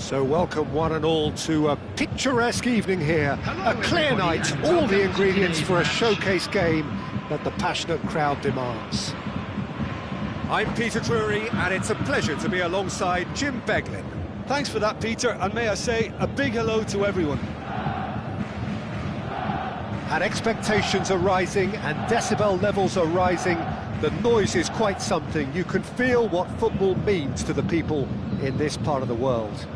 So welcome one and all to a picturesque evening here, a clear night, all the ingredients for a showcase game that the passionate crowd demands. I'm Peter Drury and it's a pleasure to be alongside Jim Beglin. Thanks for that, Peter, and may I say a big hello to everyone. And expectations are rising and decibel levels are rising. The noise is quite something. You can feel what football means to the people in this part of the world.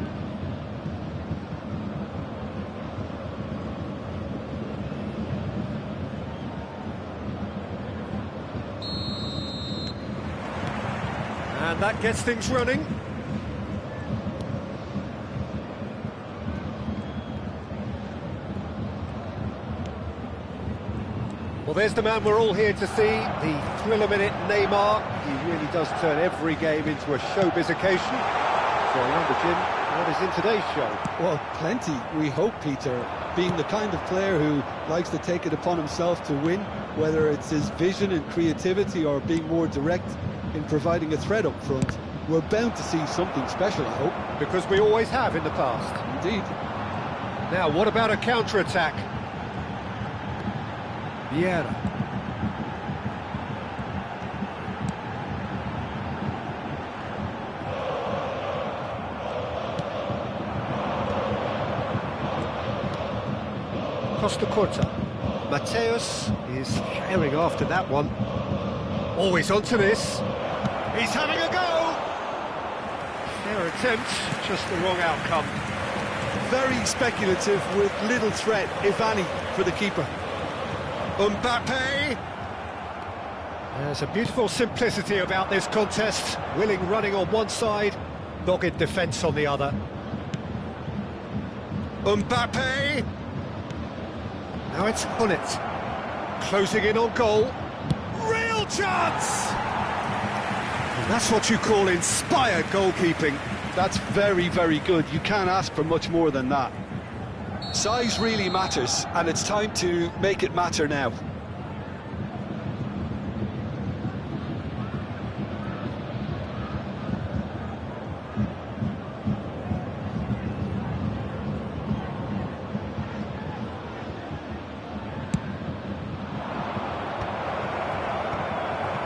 And that gets things running. Well, there's the man we're all here to see, the thriller-minute Neymar. He really does turn every game into a showbiz occasion. So I wonder, Jim, what is in today's show? Well, plenty, we hope, Peter. Being the kind of player who likes to take it upon himself to win, whether it's his vision and creativity or being more direct in providing a threat up front, we're bound to see something special, I hope. Because we always have in the past. Indeed. Now, what about a counter-attack? Vieira. Costa Curta. Mateus is carrying after that one. Always onto this. He's having a go! Fair attempt, just the wrong outcome. Very speculative with little threat, if any, for the keeper. Mbappe! There's a beautiful simplicity about this contest. Willing running on one side, dogged defence on the other. Mbappe! Now it's Hunnit. Closing in on goal. Real chance! And that's what you call inspired goalkeeping. That's very, very good. You can't ask for much more than that. Size really matters, and it's time to make it matter now.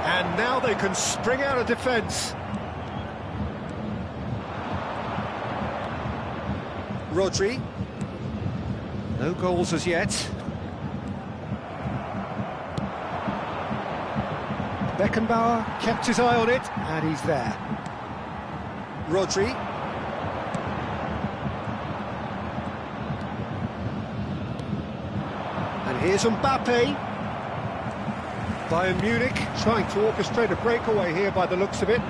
And now they can spring out of defence. Rodri. No goals as yet. Beckenbauer kept his eye on it, and he's there. Rodri. And here's Mbappe. Bayern Munich trying to orchestrate a breakaway here by the looks of it.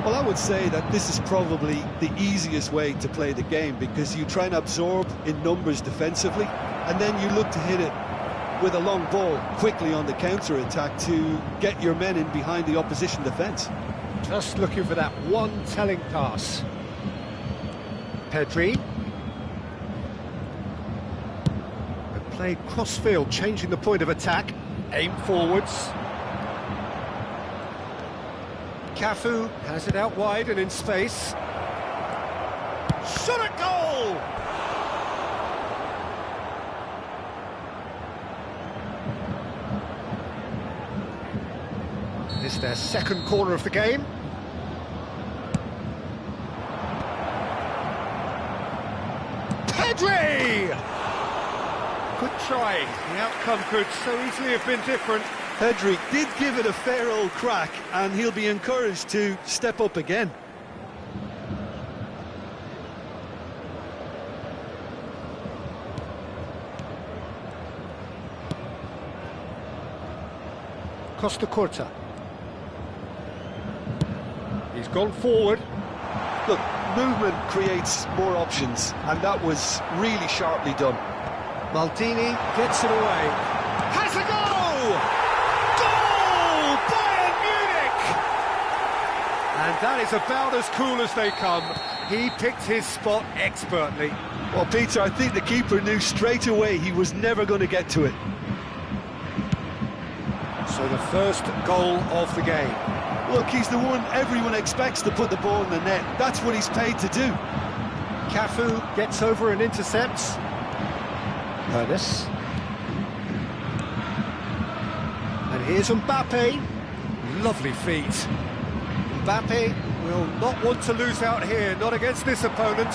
Well, I would say that this is probably the easiest way to play the game, because you try and absorb in numbers defensively, and then you look to hit it with a long ball quickly on the counter-attack to get your men in behind the opposition defence. Just looking for that one telling pass. Pedri. And played cross-field, changing the point of attack. Aim forwards. Cafu has it out wide and in space. Shot at goal! This is their second corner of the game. Pedri! Good try. The outcome could so easily have been different. Pedri did give it a fair old crack, and he'll be encouraged to step up again. Costa Curta. He's gone forward. Look, movement creates more options, and that was really sharply done. Maldini gets it away. Has a goal! Goal! Bayern Munich! And that is about as cool as they come. He picked his spot expertly. Well, Peter, I think the keeper knew straight away he was never going to get to it. So the first goal of the game. Look, he's the one everyone expects to put the ball in the net. That's what he's paid to do. Cafu gets over and intercepts. Ernest. And here's Mbappe. Lovely feet. Mbappe will not want to lose out here, not against this opponent.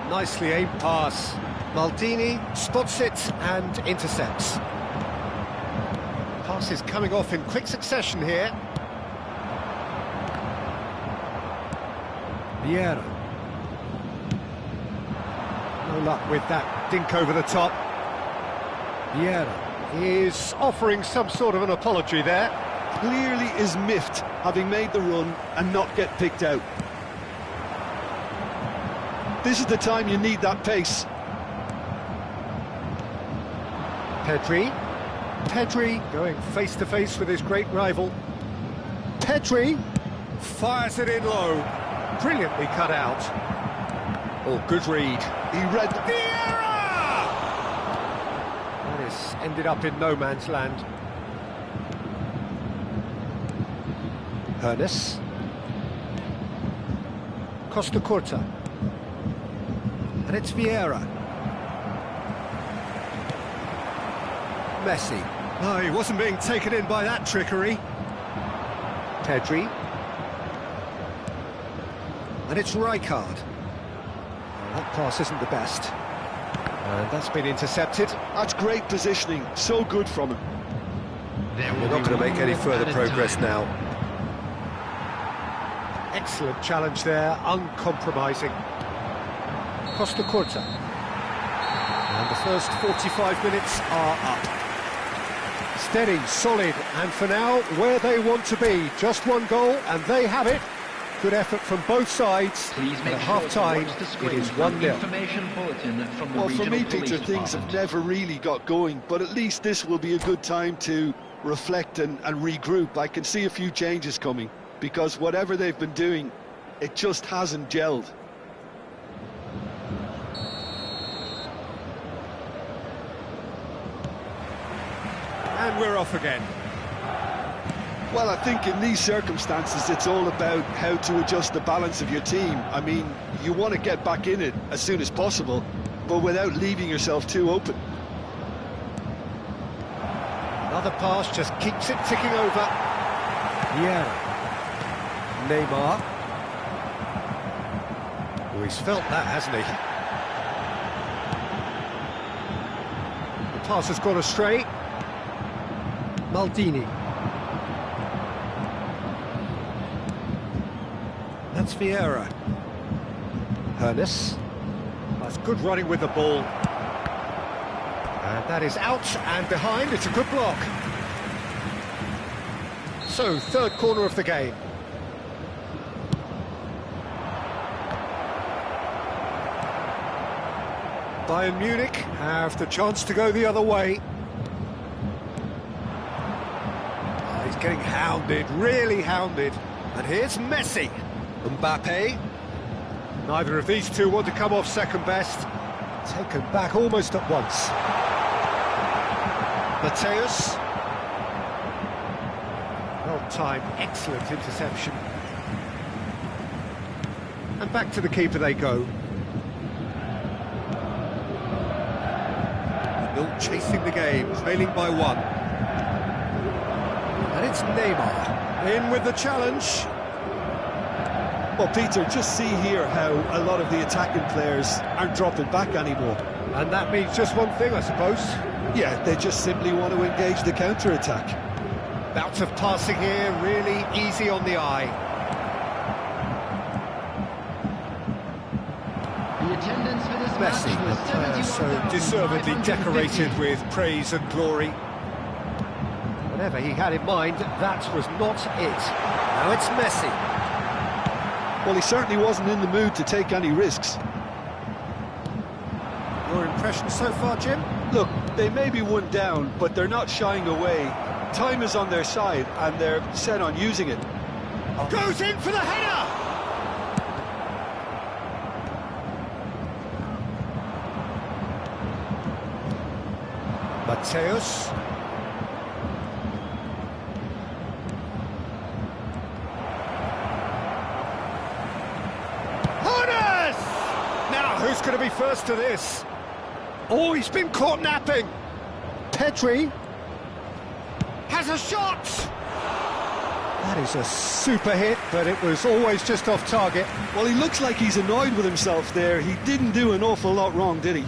Nicely aimed pass. Maldini spots it and intercepts. Pass is coming off in quick succession here. Vieira. No luck with that dink over the top. Vieira is offering some sort of an apology there. Clearly is miffed, having made the run and not get picked out. This is the time you need that pace. Pedri going face-to-face with his great rival. Pedri fires it in low. Brilliantly cut out. Oh, good read. He read the... Vieira! That is ended up in no man's land. Ernest. Costa Curta. And it's Vieira. Messi. No, he wasn't being taken in by that trickery. Pedri. And it's Rijkaard. That pass isn't the best. And that's been intercepted. That's great positioning. So good from him. We're not going to make any further progress now. Excellent challenge there, uncompromising. Costa Curta. And the first 45 minutes are up. Steady, solid, and for now, where they want to be. Just one goal, and they have it. Good effort from both sides. At half-time, it is 1-0. Well, for me, Peter, things have never really got going, but at least this will be a good time to reflect and regroup. I can see a few changes coming, because whatever they've been doing, it just hasn't gelled. And we're off again. Well, I think in these circumstances, it's all about how to adjust the balance of your team. I mean, you want to get back in it as soon as possible, but without leaving yourself too open. Another pass just keeps it ticking over. Yeah. Neymar. Oh, he's felt that, hasn't he? The pass has gone astray. Maldini. That's Vieira. Ernest. That's good running with the ball. And that is out and behind. It's a good block. So, third corner of the game. Bayern Munich have the chance to go the other way. Oh, he's getting hounded, really hounded. And here's Messi. Mbappe. Neither of these two want to come off second best. Taken back almost at once. Mateus. Well-timed, excellent interception. And back to the keeper they go. Still chasing the game, trailing by 1. And it's Neymar. In with the challenge. Well, Peter, just see here how a lot of the attacking players aren't dropping back anymore. And that means just one thing, I suppose. Yeah, they just simply want to engage the counter-attack. Bout of passing here, really easy on the eye. The attendance for this Messi, match was a player so deservedly decorated with praise and glory. Whatever he had in mind, that was not it. Now it's Messi. Well, he certainly wasn't in the mood to take any risks. Your impression so far, Jim? Look, they may be one down, but they're not shying away. Time is on their side, and they're set on using it. Goes in for the header! Mateus. who's going to be first to this? Oh, he's been caught napping. Pedri has a shot. That is a super hit, but it was always just off target. Well, he looks like he's annoyed with himself there. He didn't do an awful lot wrong, did he?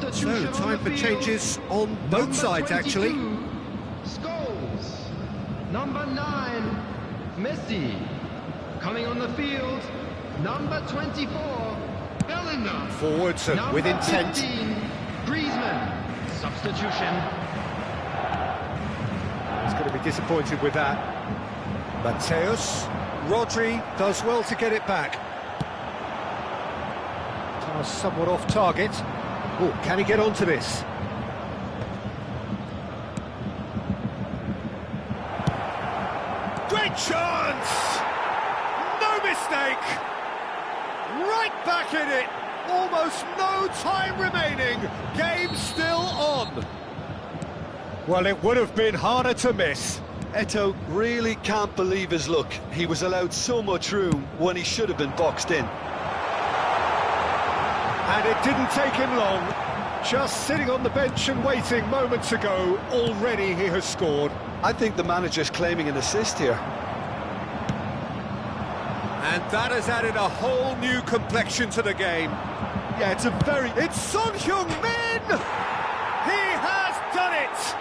So, time for changes on both sides, actually. Scholes. Number 9, Messi. Coming on the field, number 24, Bellingham. Forwards and with intent. 15, Griezmann. Substitution. He's going to be disappointed with that. Mateus. Rodri does well to get it back. Pass somewhat off target. Oh, can he get onto this? Great chance! No mistake! Right back in it! Almost no time remaining. Game still on. Well, it would have been harder to miss. Eto'o really can't believe his luck. He was allowed so much room when he should have been boxed in. And it didn't take him long. Just sitting on the bench and waiting moments ago, already he has scored. I think the manager's claiming an assist here. And that has added a whole new complexion to the game. Yeah, It's Son Heung-min! He has done it!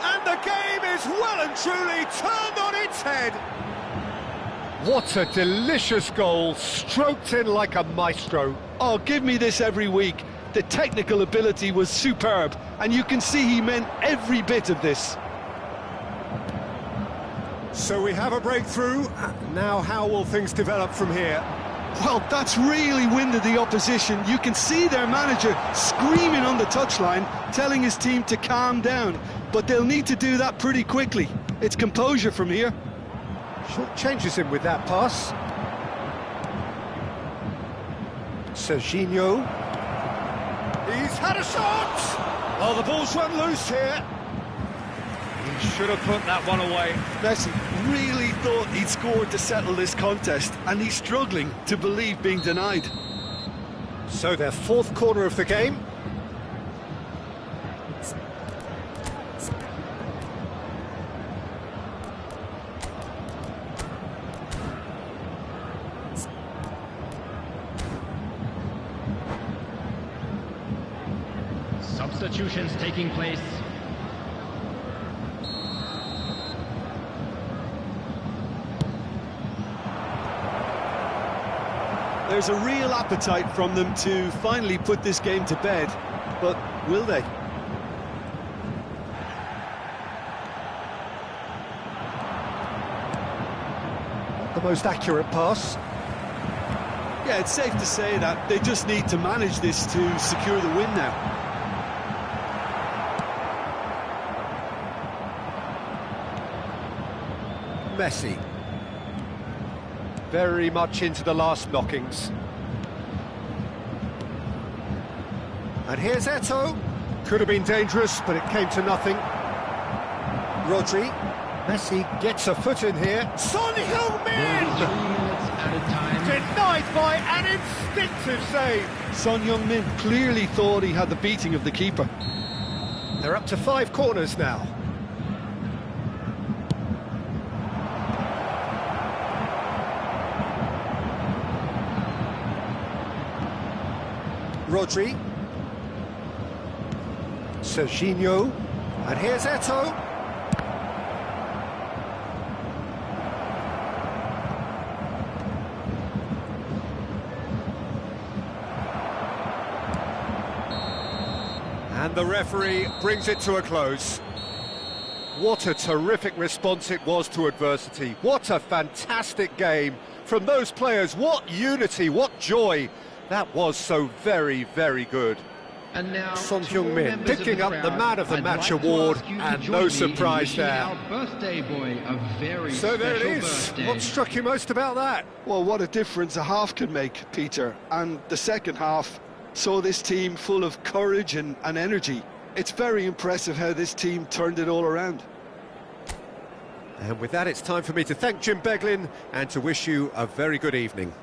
And the game is well and truly turned on its head. What a delicious goal, stroked in like a maestro. Oh, give me this every week. The technical ability was superb, and you can see he meant every bit of this. So we have a breakthrough. Now how will things develop from here? Well, that's really winded the opposition. You can see their manager screaming on the touchline, telling his team to calm down. But they'll need to do that pretty quickly. It's composure from here. Short changes him with that pass. Serginho. He's had a shot! Oh, the ball's run loose here. He should have put that one away. Messi really thought he'd scored to settle this contest, and he's struggling to believe being denied. So their fourth corner of the game. Substitutions taking place. There's a real appetite from them to finally put this game to bed, but will they? The most accurate pass. Yeah, it's safe to say that they just need to manage this to secure the win now. Messi. Very much into the last knockings. And here's Eto'o. Could have been dangerous, but it came to nothing. Rodri. Messi gets a foot in here. Son Heung-min! 3 minutes added time. Denied by an instinctive save. Son Heung-min clearly thought he had the beating of the keeper. They're up to 5 corners now. Rodri. Serginho. And here's Eto'o. And the referee brings it to a close. What a terrific response it was to adversity. What a fantastic game from those players. What unity, what joy. That was so very, very good. And now, Son to all Heung-min members of the picking up the crowd, Man of the I'd Match like to award, ask you to and join no me in surprise wishing there. our birthday boy a very So there it special is. birthday. What struck you most about that? Well, what a difference a half can make, Peter. And the second half saw this team full of courage and energy. It's very impressive how this team turned it all around. And with that, it's time for me to thank Jim Beglin and to wish you a very good evening.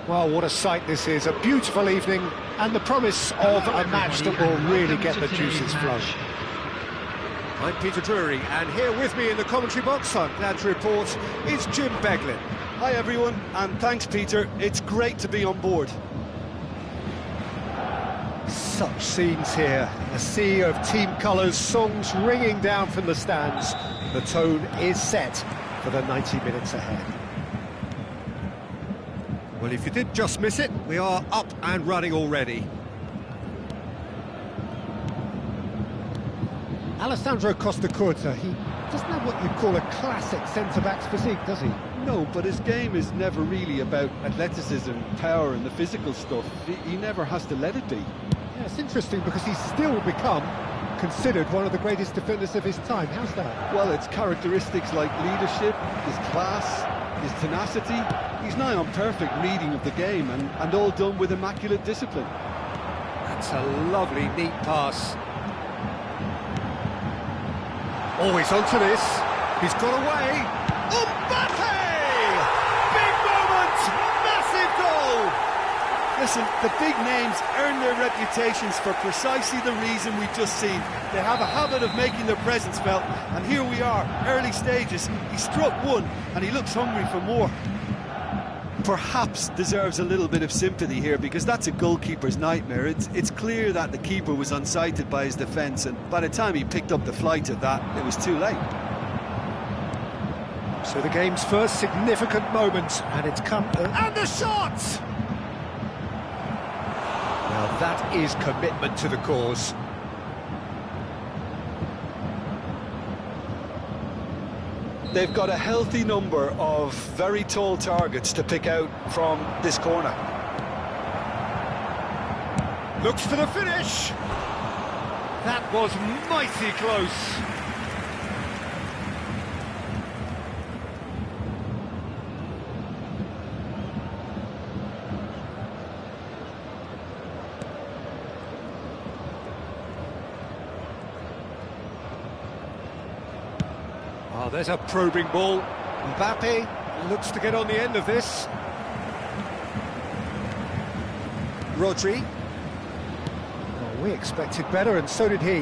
Well, what a sight this is. A beautiful evening and the promise of a match that will really get the juices flowing. I'm Peter Drury, and here with me in the commentary box, I'm glad to report, is Jim Beglin. Hi everyone, and thanks Peter, it's great to be on board. Such scenes here, a sea of team colours, songs ringing down from the stands. The tone is set for the 90 minutes ahead. Well, if you did just miss it, we are up and running already. Alessandro Costacurta, he doesn't have what you'd call a classic centre-back's physique, does he? No, but his game is never really about athleticism, power and the physical stuff. He never has to let it be. Yeah, it's interesting because he's still become considered one of the greatest defenders of his time. How's that? Well, it's characteristics like leadership, his class, his tenacity. He's nigh on perfect reading of the game and all done with immaculate discipline. That's a lovely, neat pass. Oh, he's onto this. He's got away. Mbappe! Big moment! Massive goal! Listen, the big names earn their reputations for precisely the reason we've just seen. They have a habit of making their presence felt, and here we are, early stages. He struck one, and he looks hungry for more. Perhaps deserves a little bit of sympathy here, because that's a goalkeeper's nightmare. It's clear that the keeper was unsighted by his defence, and by the time he picked up the flight of that, it was too late. So the game's first significant moment, and it's come... and the shot! Now that is commitment to the cause. They've got a healthy number of very tall targets to pick out from this corner. Looks for the finish! That was mighty close. Oh, there's a probing ball. Mbappe looks to get on the end of this. Rodri. Well, we expected better, and so did he.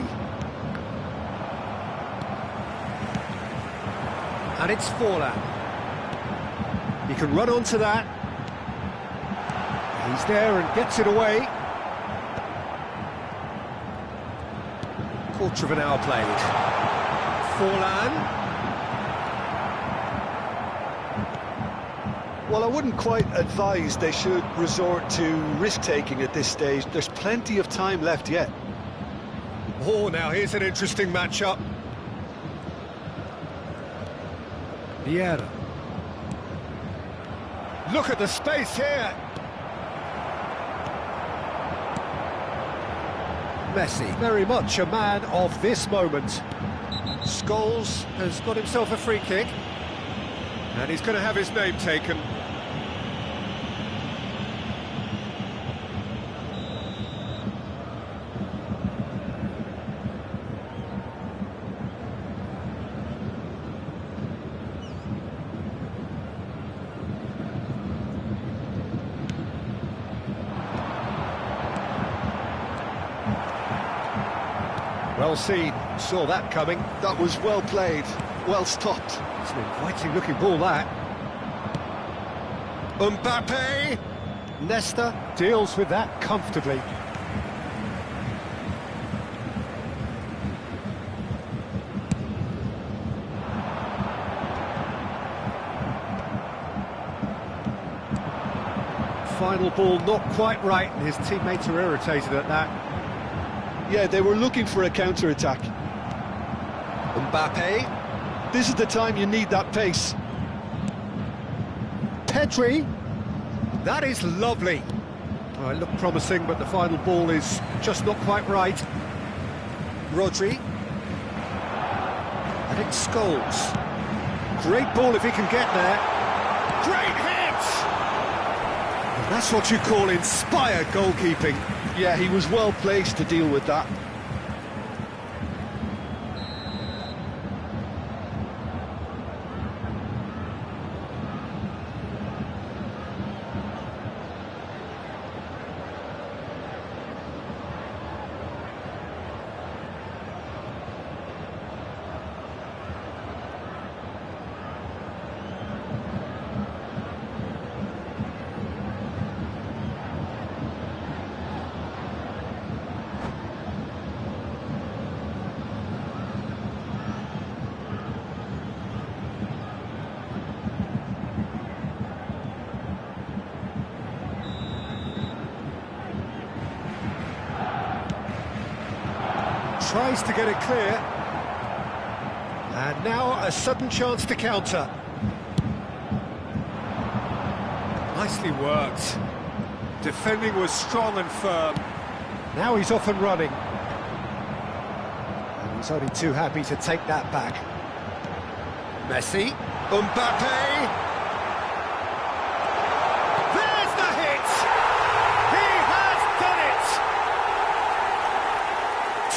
And it's Forlan. He can run onto that. He's there and gets it away. Quarter of an hour played. Forlan. Well, I wouldn't quite advise they should resort to risk-taking at this stage. There's plenty of time left yet. Oh, now here's an interesting matchup. Vieira. Look at the space here. Messi, very much a man of this moment. Scholes has got himself a free kick. And he's going to have his name taken. Well seen, saw that coming. That was well played, well stopped. It's an inviting looking ball, that. Mbappe! Nesta deals with that comfortably. Final ball not quite right, and his teammates are irritated at that. Yeah, they were looking for a counter-attack. Mbappe. This is the time you need that pace. Pedri. That is lovely. Oh, it looked promising, but the final ball is just not quite right. Rodri. And it's Scholes. Great ball if he can get there. Great hit! And that's what you call inspired goalkeeping. Yeah, he was well placed to deal with that. Tries to get it clear. And now a sudden chance to counter. Nicely worked. Defending was strong and firm. Now he's off and running. And he's only too happy to take that back. Messi. Mbappe. There's the hit! He has done it!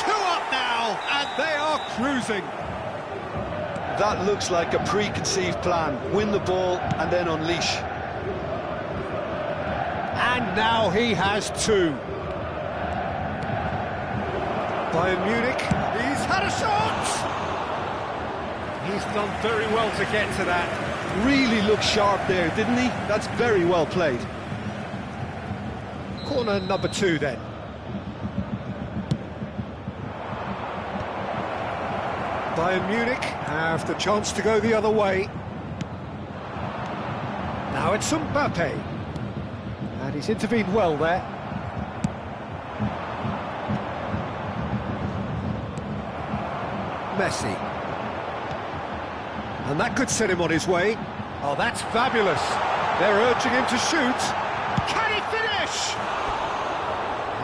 2 up now, and they are cruising. That looks like a preconceived plan. Win the ball and then unleash. And now he has 2. Bayern Munich, he's had a shot! He's done very well to get to that. Really looked sharp there, didn't he? That's very well played. Corner number 2 then. Bayern Munich have the chance to go the other way. Now it's Mbappe. And he's intervened well there. Messi. And that could set him on his way. Oh, that's fabulous. They're urging him to shoot. Can he finish?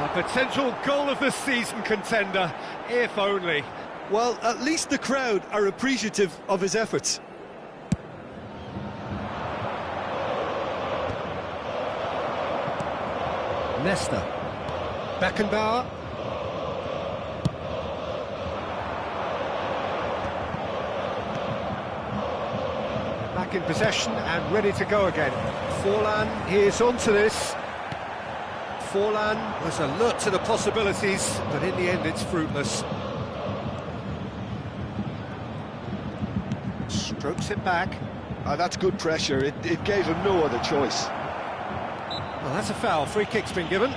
A potential goal of the season contender, if only. Well, at least the crowd are appreciative of his efforts. Nesta. Beckenbauer. Back in possession and ready to go again. Forlan is onto this. Forlan was alert to the possibilities, but in the end it's fruitless. Strokes it back. That's good pressure. It gave him no other choice. Well, that's a foul. Free kick's been given.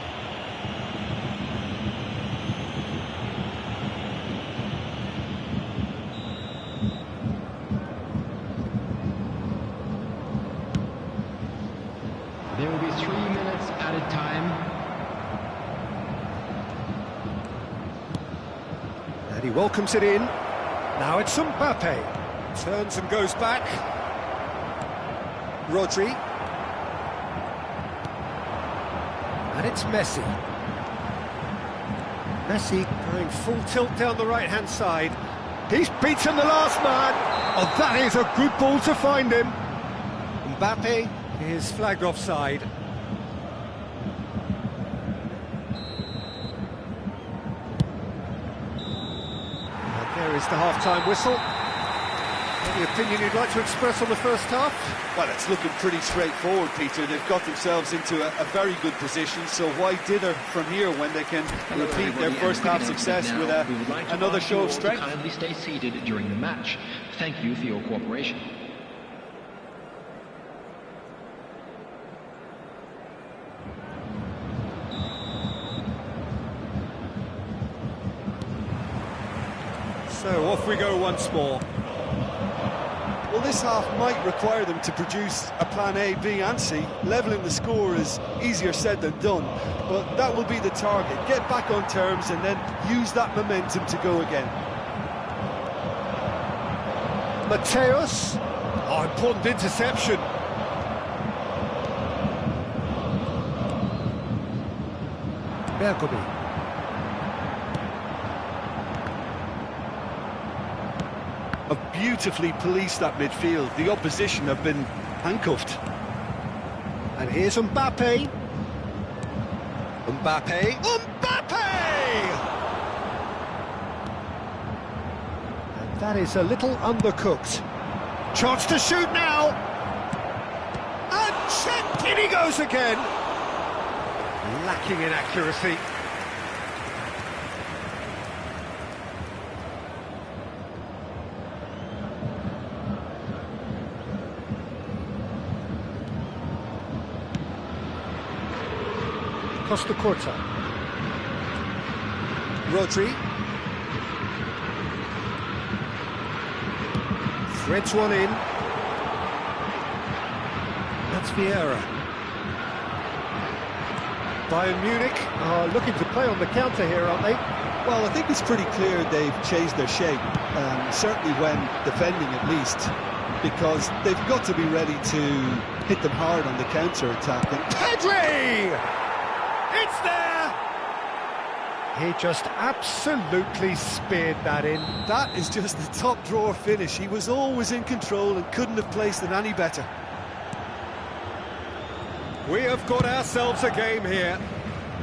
There will be 3 minutes added time. And he welcomes it in. Now it's Mbappe. Turns and goes back. Rodri. And it's Messi. Messi going full tilt down the right-hand side. He's beaten the last man. Oh, that is a good ball to find him. Mbappe is flagged offside. And there is the half-time whistle. Any opinion you'd like to express on the first half? Well, it's looking pretty straightforward, Peter. They've got themselves into a very good position, so why dither from here when they can repeat their first half success with another show of strength? Kindly stay seated during the match. Thank you for your cooperation. So off we go once more. Well, this half might require them to produce a plan A, B and C. Levelling the score is easier said than done, but that will be the target. Get back on terms and then use that momentum to go again. Mateus. Oh, important interception. Bergomi. Have beautifully policed that midfield. The opposition have been handcuffed. And here's Mbappe. Mbappe. Mbappe! And that is a little undercooked. Chance to shoot now. And check. In he goes again. Lacking in accuracy. Costa Corta. Rodri. Threads one in. That's Vieira. Bayern Munich are looking to play on the counter here, aren't they? Well, I think it's pretty clear they've changed their shape, certainly when defending at least, because they've got to be ready to hit them hard on the counter-attack. Pedri! It's there! He just absolutely speared that in. That is just the top-drawer finish. He was always in control and couldn't have placed it any better. We have got ourselves a game here.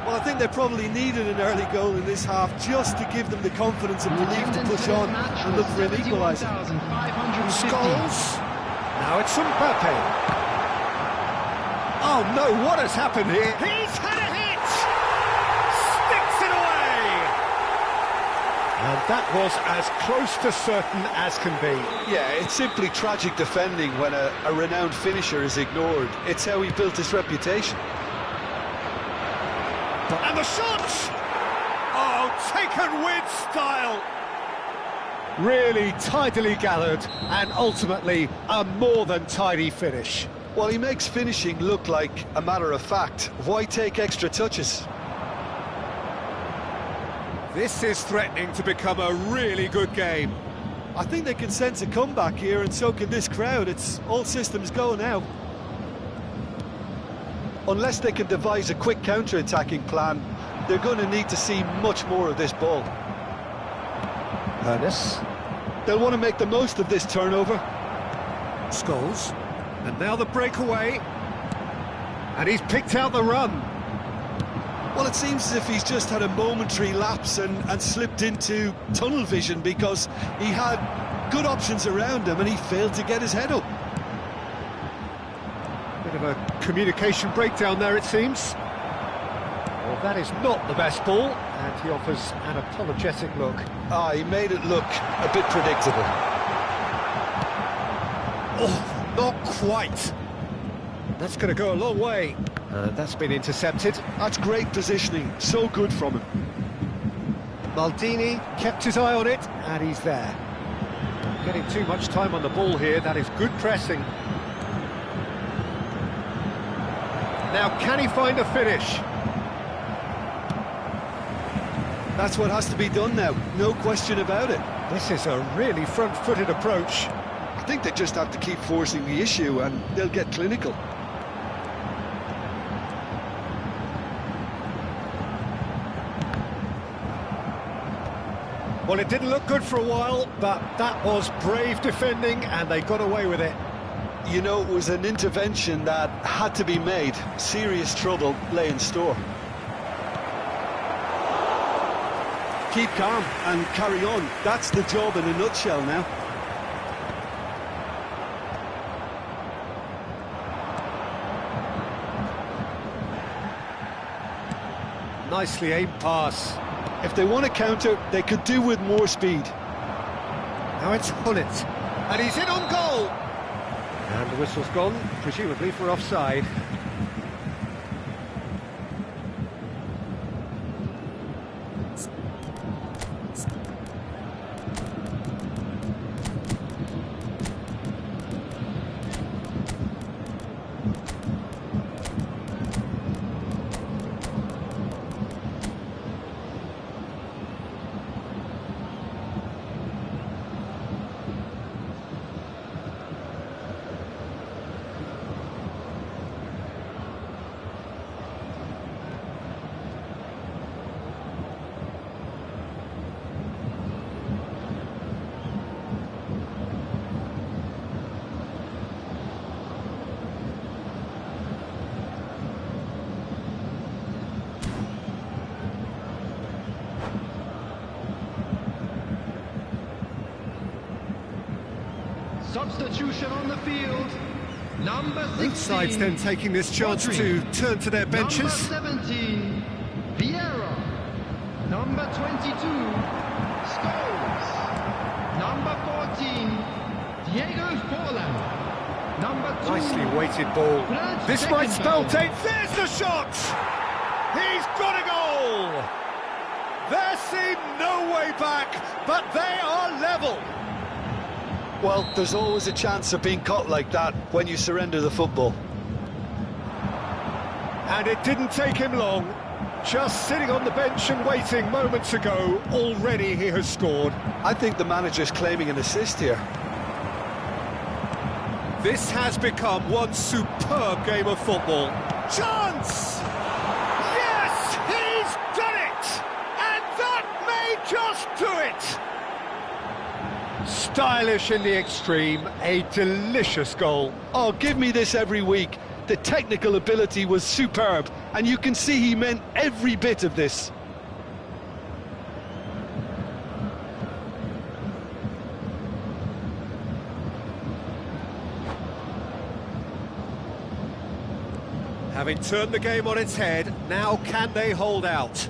Well, I think they probably needed an early goal in this half just to give them the confidence and belief to push on and look for an equaliser. Scholes. Now it's Mbappe. Oh no, what has happened here? He's had a hit! Sticks it away! And that was as close to certain as can be. Yeah, it's simply tragic defending when a renowned finisher is ignored. It's how he built his reputation. And the shot! Oh, taken with style! Really tidily gathered, and ultimately a more than tidy finish. Well, he makes finishing look like a matter of fact. Why take extra touches? This is threatening to become a really good game. I think they can sense a comeback here, and so can this crowd. It's all systems go now. Unless they can devise a quick counter-attacking plan, they're going to need to see much more of this ball. Ernest. They'll want to make the most of this turnover. Scholes. And now the breakaway. And he's picked out the run. Well, it seems as if he's just had a momentary lapse and slipped into tunnel vision, because he had good options around him and he failed to get his head up. Bit of a communication breakdown there, it seems. Well, that is not the best ball, and he offers an apologetic look. Ah, he made it look a bit predictable. Oh, not quite. That's going to go a long way. That's been intercepted. That's great positioning, so good from him. Maldini kept his eye on it, and he's there. Getting too much time on the ball here, that is good pressing. Now, can he find a finish? That's what has to be done now, no question about it. This is a really front-footed approach. I think they just have to keep forcing the issue and they'll get clinical. Well, it didn't look good for a while, but that was brave defending and they got away with it. You know, it was an intervention that had to be made. Serious trouble lay in store. Keep calm and carry on. That's the job in a nutshell now. Nicely aimed pass. If they want to counter, they could do with more speed. Now it's Hullet. And he's in on goal! And the whistle's gone, presumably for offside. Substitution on the field. Number 16. Both sides then taking this chance to turn to their benches. Number 17, Vieira. Number 22, Scholes. Number 14, Diego Forlan. Number 2. Nicely weighted ball. This might spell dates. There's the shot! He's got a goal! There seemed no way back, but they are level. Well, there's always a chance of being caught like that when you surrender the football. And it didn't take him long. Just sitting on the bench and waiting moments ago, already he has scored. I think the manager's claiming an assist here. This has become one superb game of football. Chance! Yes, he's done it! And that may just do it! Stylish in the extreme, a delicious goal. Oh, give me this every week. The technical ability was superb, and you can see he meant every bit of this. Having turned the game on its head, now can they hold out?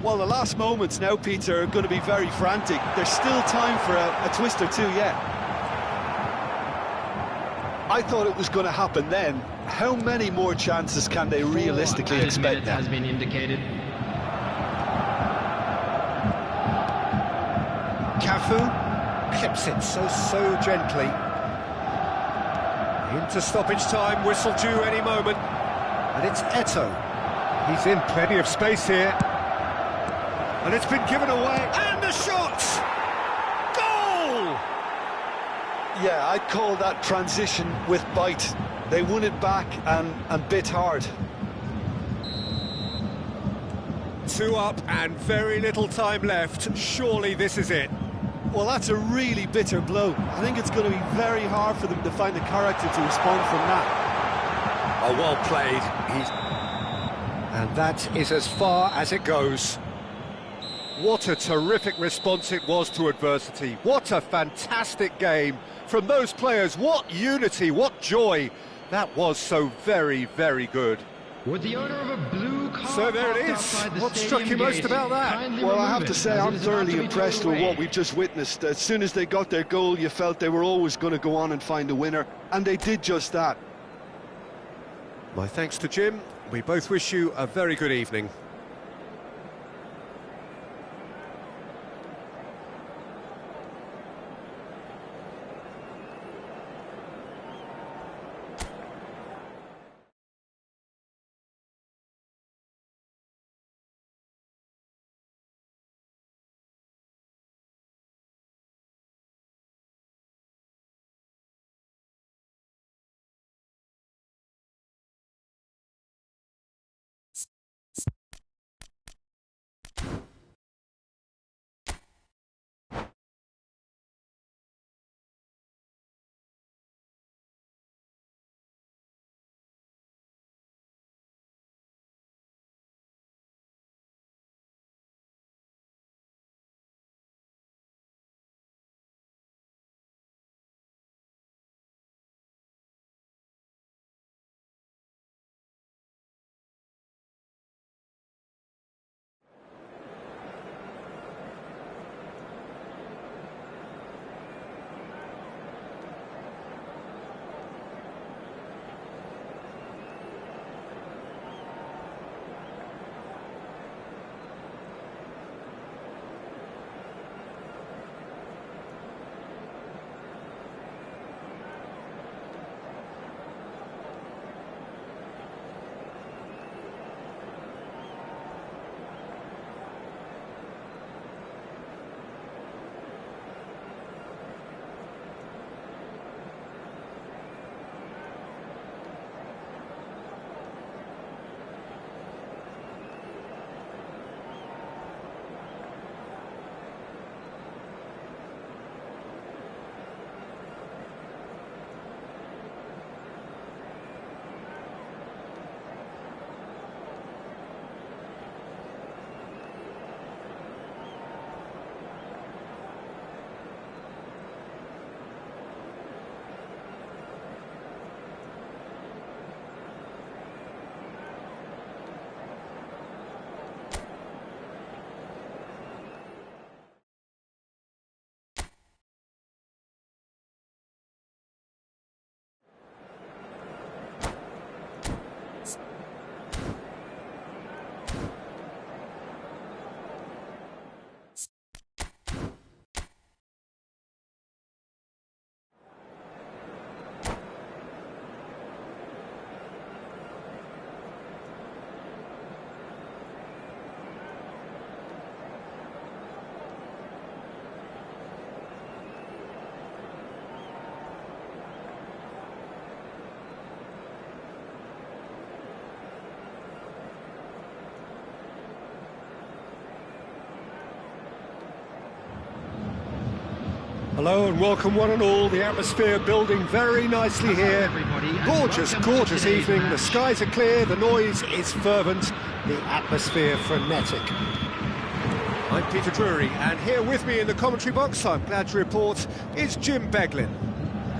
Well, the last moments now, Peter, are going to be very frantic. There's still time for a twist or two yet. I thought it was going to happen then. How many more chances can they realistically expect now? Has been indicated. Cafu clips it so gently. Into stoppage time, whistle due any moment. And it's Eto'o. He's in plenty of space here. And it's been given away. And the shot! Goal! Yeah, I'd call that transition with bite. They won it back and bit hard. 2 up and very little time left. Surely this is it. Well, that's a really bitter blow. I think it's going to be very hard for them to find the character to respond from that. Oh, well played. And that is as far as it goes. What a terrific response it was to adversity. What a fantastic game from those players. What unity, what joy. That was so very good. With the owner of a blue car So there it is. What struck you most about that? Well, I have to say, I'm thoroughly impressed with what we've just witnessed. As soon as they got their goal, you felt they were always going to go on and find a winner. And they did just that. My thanks to Jim. We both wish you a very good evening. Hello and welcome one and all. The atmosphere building very nicely here. Gorgeous, gorgeous evening. The skies are clear, the noise is fervent, the atmosphere frenetic. I'm Peter Drury, and here with me in the commentary box, I'm glad to report, is Jim Beglin.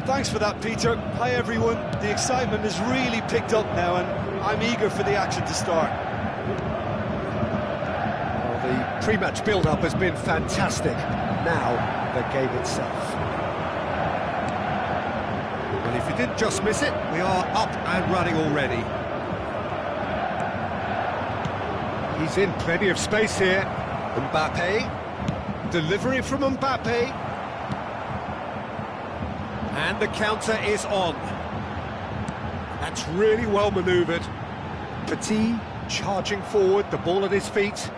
Thanks for that, Peter. Hi, everyone. The excitement has really picked up now, and I'm eager for the action to start. Well, the pre-match build-up has been fantastic. Now, the game itself. Well, if you didn't just miss it, we are up and running already. He's in plenty of space here. Mbappe, delivery from Mbappe. And the counter is on. That's really well manoeuvred. Petit charging forward, the ball at his feet.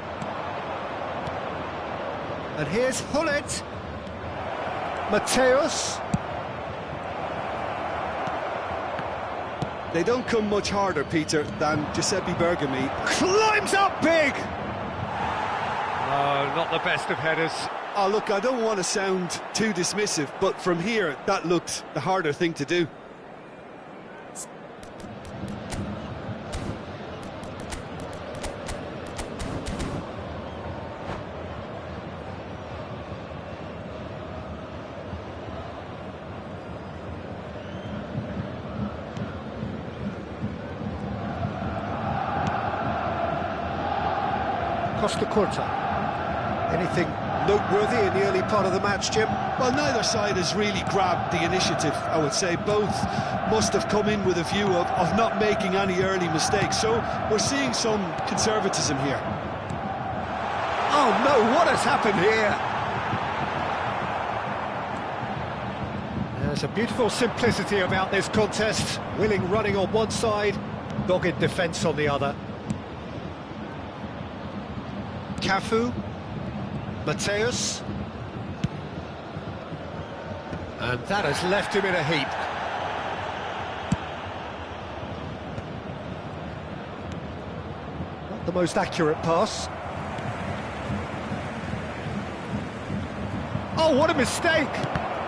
And here's Hullet. Mateus. They don't come much harder, Peter, than Giuseppe Bergami. Climbs up big! No, not the best of headers. Oh, look, I don't want to sound too dismissive, but from here, that looked the harder thing to do. Costa Curta. Anything noteworthy in the early part of the match, Jim? Well, neither side has really grabbed the initiative, I would say. Both must have come in with a view of not making any early mistakes. So we're seeing some conservatism here. Oh no, what has happened here? There's a beautiful simplicity about this contest. Willing running on one side, dogged defence on the other. Cafu, Mateus, and that has left him in a heap. Not the most accurate pass. Oh, what a mistake!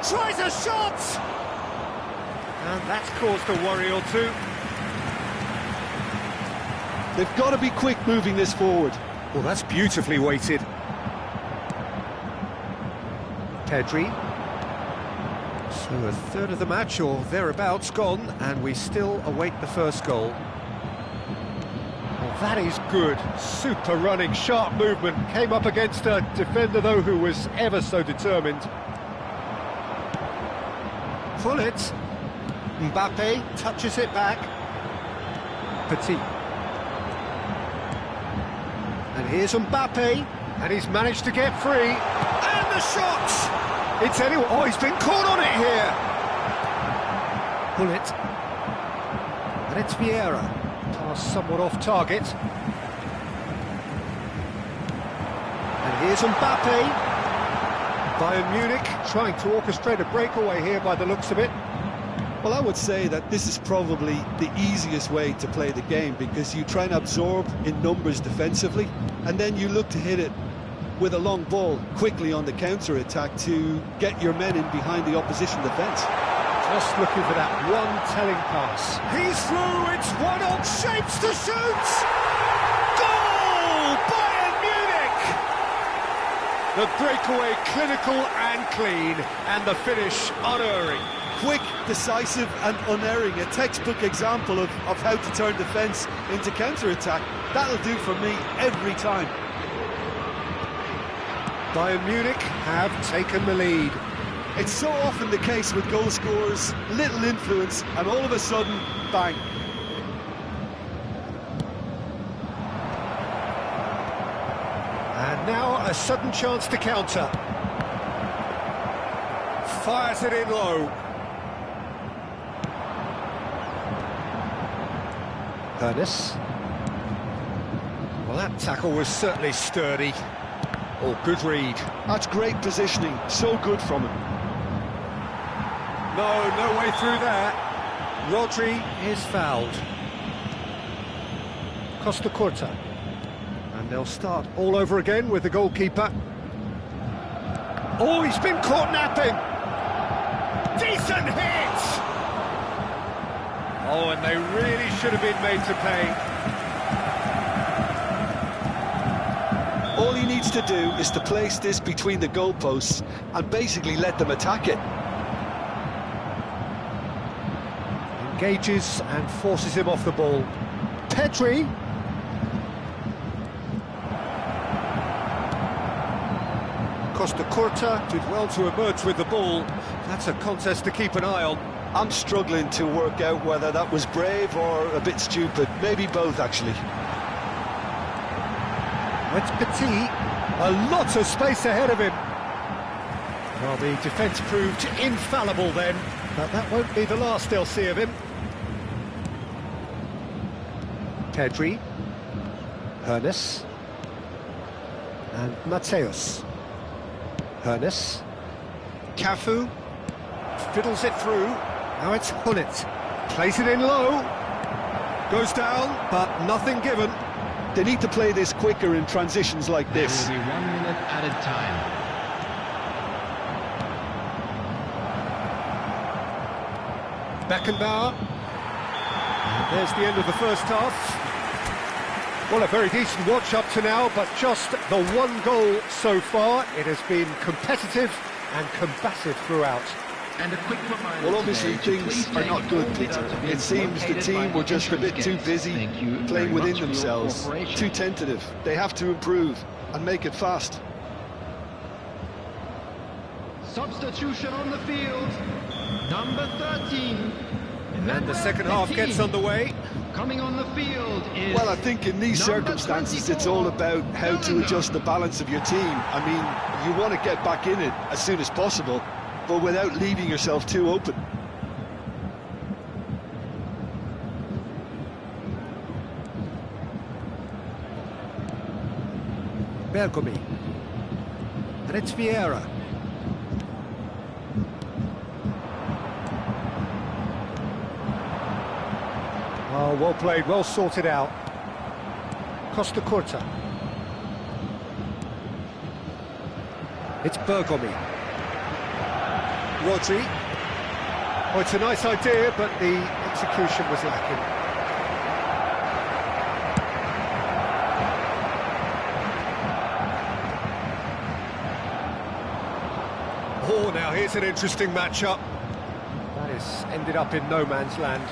Tries a shot! And that's caused a worry or two. They've got to be quick moving this forward. Well, that's beautifully weighted. Pedri. So a third of the match, or thereabouts, gone, and we still await the first goal. Well, that is good. Super running, sharp movement. Came up against a defender, though, who was ever so determined. Hullet. Mbappe touches it back. Petit. And here's Mbappe, and he's managed to get free. And the shot! It's anyone. Oh, he's been caught on it here. Hullet. And it's Vieira. Pass somewhat off target. And here's Mbappe. Bayern Munich trying to orchestrate a breakaway here by the looks of it. Well, I would say that this is probably the easiest way to play the game, because you try and absorb in numbers defensively, and then you look to hit it with a long ball quickly on the counter-attack to get your men in behind the opposition defence. Just looking for that one telling pass. He's through, it's one on, shapes to shoot! Goal! Bayern Munich! The breakaway clinical and clean, and the finish unerring. Quick, decisive and unerring, a textbook example of how to turn defence into counter-attack. That'll do for me every time. Bayern Munich have taken the lead. It's so often the case with goal scorers, little influence, and all of a sudden, bang. And now a sudden chance to counter. Fires it in low. Ernest. Well, that tackle was certainly sturdy. Oh, good read. That's great positioning, so good from him. No way through there. Rodri is fouled. Costa Curta. And they'll start all over again with the goalkeeper. Oh, he's been caught napping. Decent hit! Oh, and they really should have been made to pay. All he needs to do is to place this between the goalposts and basically let them attack it. Engages and forces him off the ball. Pedri. Costa Curta did well to emerge with the ball. That's a contest to keep an eye on. I'm struggling to work out whether that was brave or a bit stupid. Maybe both, actually. It's Petit. A lot of space ahead of him. Well, the defence proved infallible then, but that won't be the last they'll see of him. Pedri. Hernes. And Mateus. Hernes. Cafu. Fiddles it through. Now it's Hunnet. Plays it in low. Goes down, but nothing given. They need to play this quicker in transitions like this. There will be 1 minute added time. Beckenbauer. And there's the end of the first half. Well, a very decent watch up to now, but just the one goal so far. It has been competitive and combative throughout. And a quick reminder. Well, obviously things are not good, Peter. It seems the team were just a bit too busy playing within themselves, too tentative. They have to improve and make it fast. Substitution on the field. Number 13. And the second half gets underway. Coming on the field is... Well, I think in these circumstances, it's all about how to adjust the balance of your team. I mean, you want to get back in it as soon as possible, but without leaving yourself too open. Bergomi. And it's Vieira. Oh, well played, well sorted out. Costa Curta. It's Bergomi. Rodri. Oh, it's a nice idea, but the execution was lacking. Oh, now here's an interesting matchup. That is ended up in no man's land.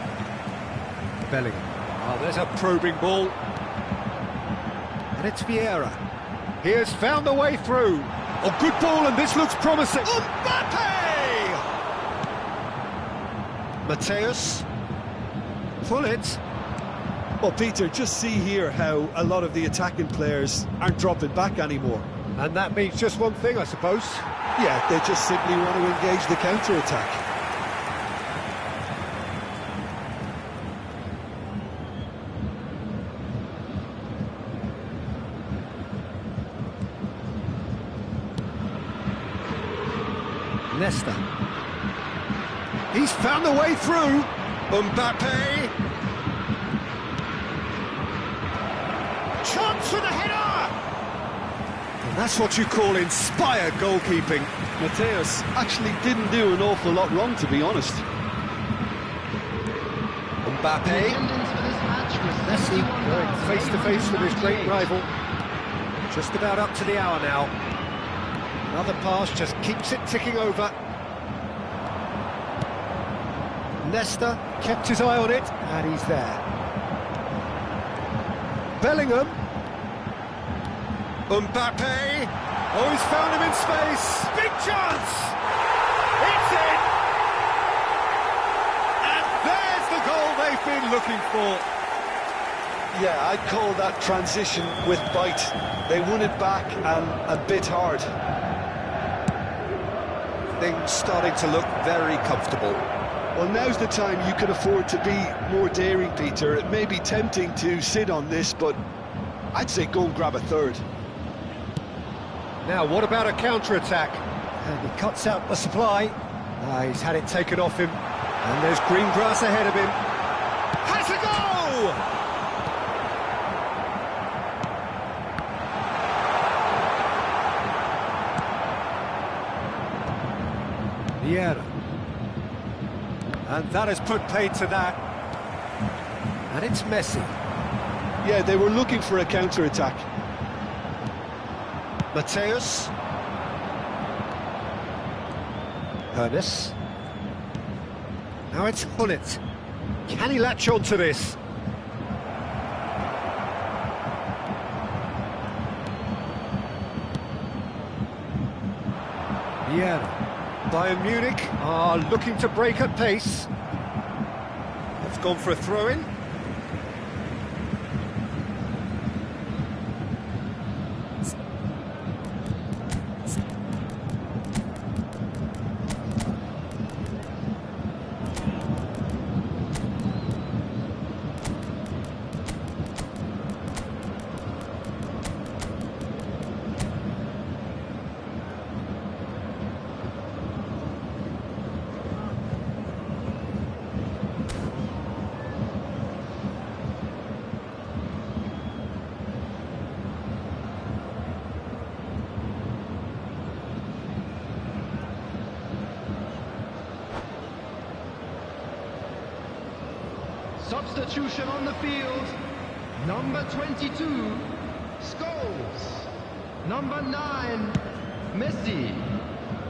Bellingham. Oh, there's a probing ball. And it's Vieira. He has found a way through. Oh, good ball, and this looks promising. Mbappe! Mateus. Pull it. Well, Peter, just see here how a lot of the attacking players aren't dropping back anymore. And that means just one thing, I suppose. Yeah, they just simply want to engage the counter-attack. Nesta. He's found a way through. Mbappe. Chance for the header! And that's what you call inspired goalkeeping. Mateus actually didn't do an awful lot wrong, to be honest. Mbappe. Messi going face to face with his great rival. Just about up to the hour now. Another pass just keeps it ticking over. Nesta kept his eye on it, and he's there. Bellingham. Mbappe. Oh, he's found him in space. Big chance. It's in. And there's the goal they've been looking for. Yeah, I'd call that transition with bite. They won it back and a bit hard. Things starting to look very comfortable. Well, now's the time you can afford to be more daring, Peter. It may be tempting to sit on this, but I'd say go and grab a third. Now, what about a counter-attack? And he cuts out the supply. He's had it taken off him. And there's green grass ahead of him. Has a goal! Vieira. And that has put paid to that. And it's Messi. Yeah, they were looking for a counter-attack. Mateus. Ernest. Now it's Hullet. Can he latch on to this? Yeah. Bayern Munich are looking to break at pace. It's gone for a throw-in. Substitution on the field. Number 22, Scholes. Number 9, Messi.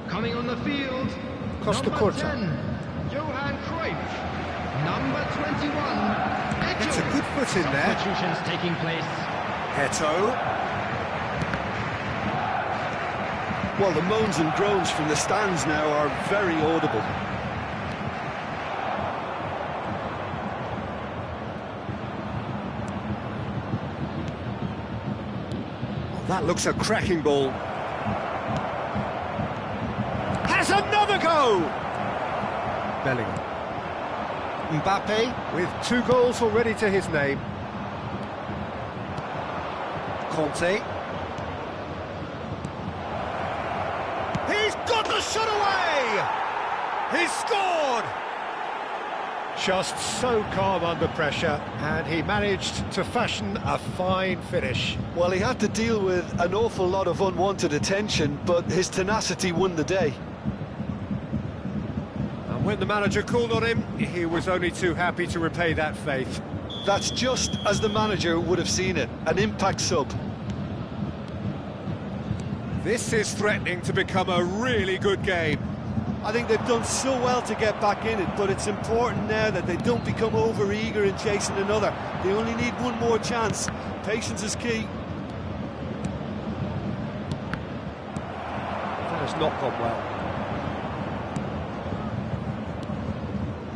Coming on the field, Costa number Curta. 10, Johan Cruyff. Number 21, Eto. It's a good foot in there. Substitutions taking place. Eto. Well, the moans and groans from the stands now are very audible. That looks a cracking ball. Has another go! Bellingham. Mbappe with 2 goals already to his name. Conte. He's got the shot away! He's scored! Just so calm under pressure, and he managed to fashion a fine finish. Well, he had to deal with an awful lot of unwanted attention, but his tenacity won the day. And when the manager called on him, he was only too happy to repay that faith. That's just as the manager would have seen it, an impact sub. This is threatening to become a really good game. I think they've done so well to get back in it, but it's important now that they don't become over-eager in chasing another. They only need one more chance. Patience is key. That has not gone well.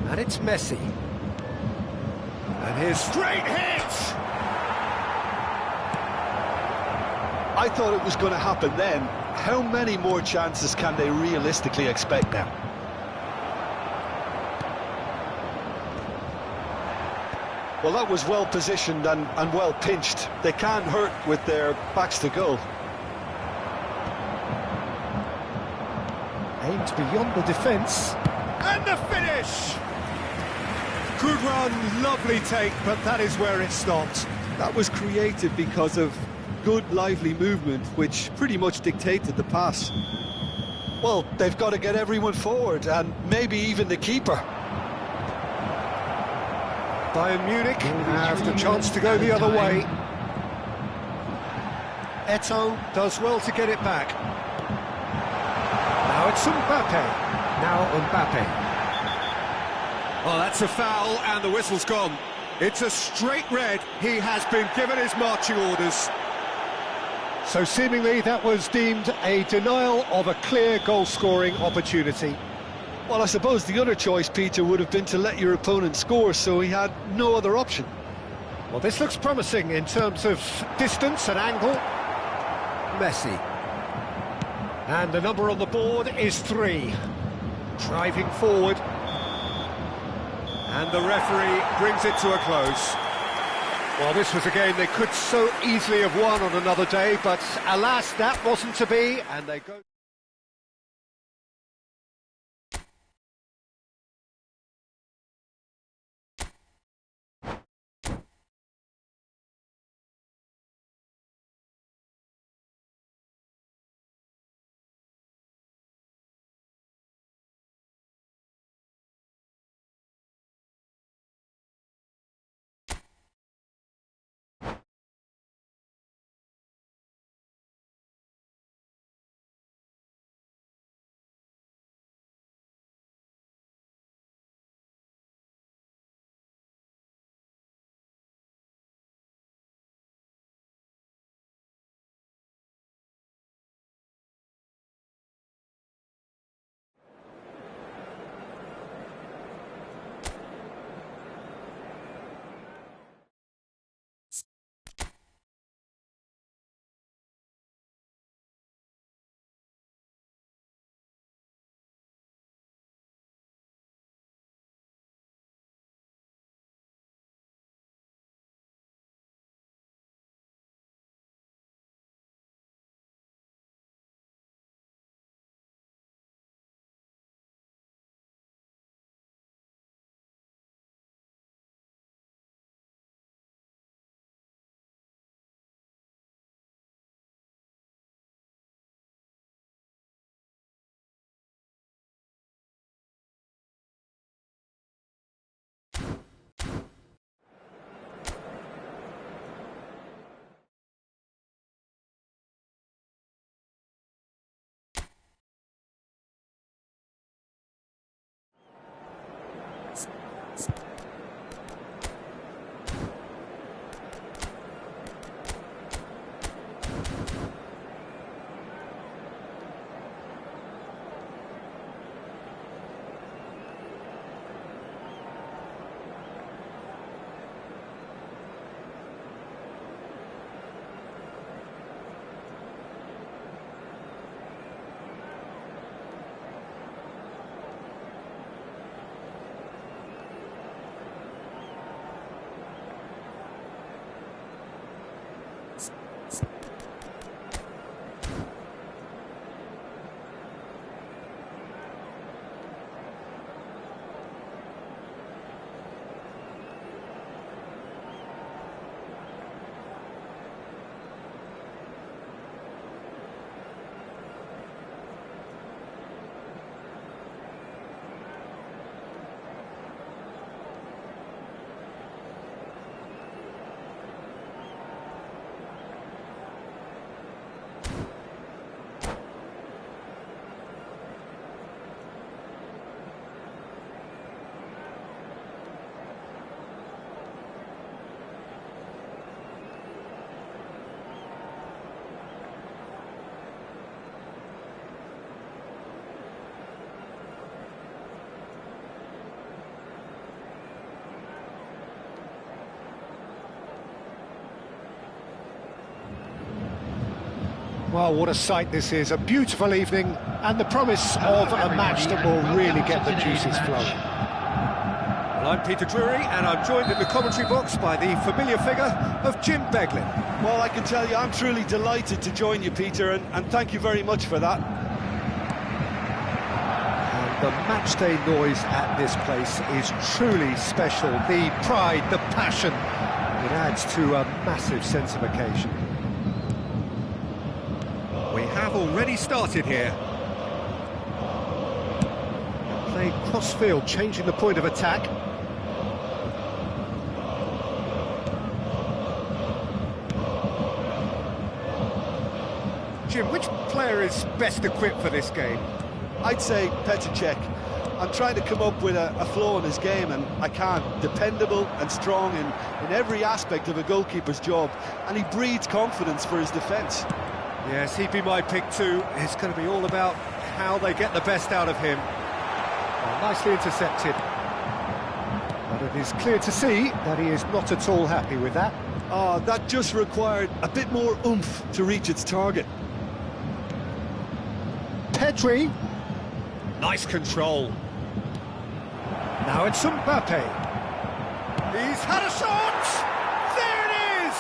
And it's Messi. And his straight hit! I thought it was going to happen then. How many more chances can they realistically expect now? Well, that was well positioned and well pinched. They can't hurt with their backs to goal. Aimed beyond the defence. And the finish! Good run, lovely take, but that is where it stopped. That was created because of good, lively movement, which pretty much dictated the pass. Well, they've got to get everyone forward, and maybe even the keeper. Bayern Munich have the chance to go the other way. Eto does well to get it back. Now it's Mbappe. Now Mbappe. Oh, that's a foul, and the whistle's gone. It's a straight red. He has been given his marching orders. So seemingly that was deemed a denial of a clear goal-scoring opportunity. Well, I suppose the other choice, Peter, would have been to let your opponent score, so he had no other option. Well, this looks promising in terms of distance and angle. Messi. And the number on the board is 3. Driving forward. And the referee brings it to a close. Well, this was a game they could so easily have won on another day, but alas, that wasn't to be, and they go... Well, what a sight this is. A beautiful evening and the promise of a match that will really get the juices flowing. Well, I'm Peter Drury and I'm joined in the commentary box by the familiar figure of Jim Beglin. Well, I can tell you I'm truly delighted to join you, Peter, and thank you very much for that. And the matchday noise at this place is truly special. The pride, the passion, it adds to a massive sense of occasion. We have already started here. Playing cross-field, changing the point of attack. Jim, which player is best equipped for this game? I'd say Petr Cech. I'm trying to come up with a flaw in his game, and I can't. Dependable and strong in every aspect of a goalkeeper's job, and he breeds confidence for his defence. Yes, he'd be my pick too. It's going to be all about how they get the best out of him. Well, nicely intercepted. But it is clear to see that he is not at all happy with that. Oh, that just required a bit more oomph to reach its target. Pedri. Nice control. Now it's Mbappe. He's had a shot! There it is!